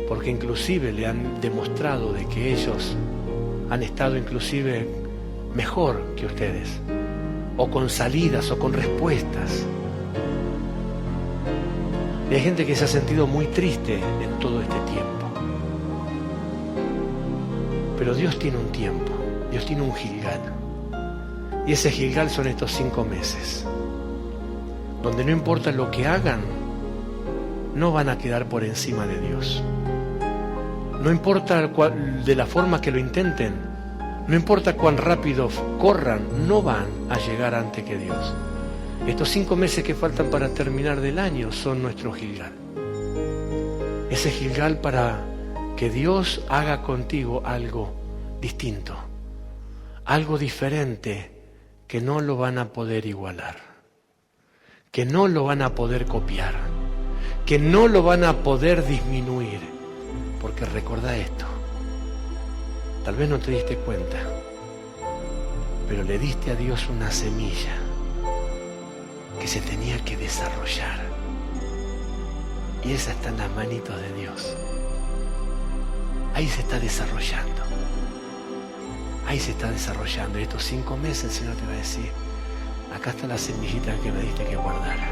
porque inclusive le han demostrado de que ellos han estado inclusive mejor que ustedes, o con salidas o con respuestas. Y hay gente que se ha sentido muy triste en todo este tiempo. Pero Dios tiene un tiempo, Dios tiene un Gilgal. Y ese Gilgal son estos 5 meses, donde no importa lo que hagan, no van a quedar por encima de Dios. No importa de la forma que lo intenten, no importa cuán rápido corran, no van a llegar antes que Dios. Estos 5 meses que faltan para terminar del año son nuestro Gilgal. Ese Gilgal para que Dios haga contigo algo distinto, algo diferente que no lo van a poder igualar. que no lo van a poder copiar, que no lo van a poder disminuir. Porque recordá esto, tal vez no te diste cuenta, pero le diste a Dios una semilla que se tenía que desarrollar. Y esa está en las manitos de Dios. Ahí se está desarrollando. Ahí se está desarrollando. Y estos 5 meses el Señor te va a decir, acá está la semillita que me diste que guardara.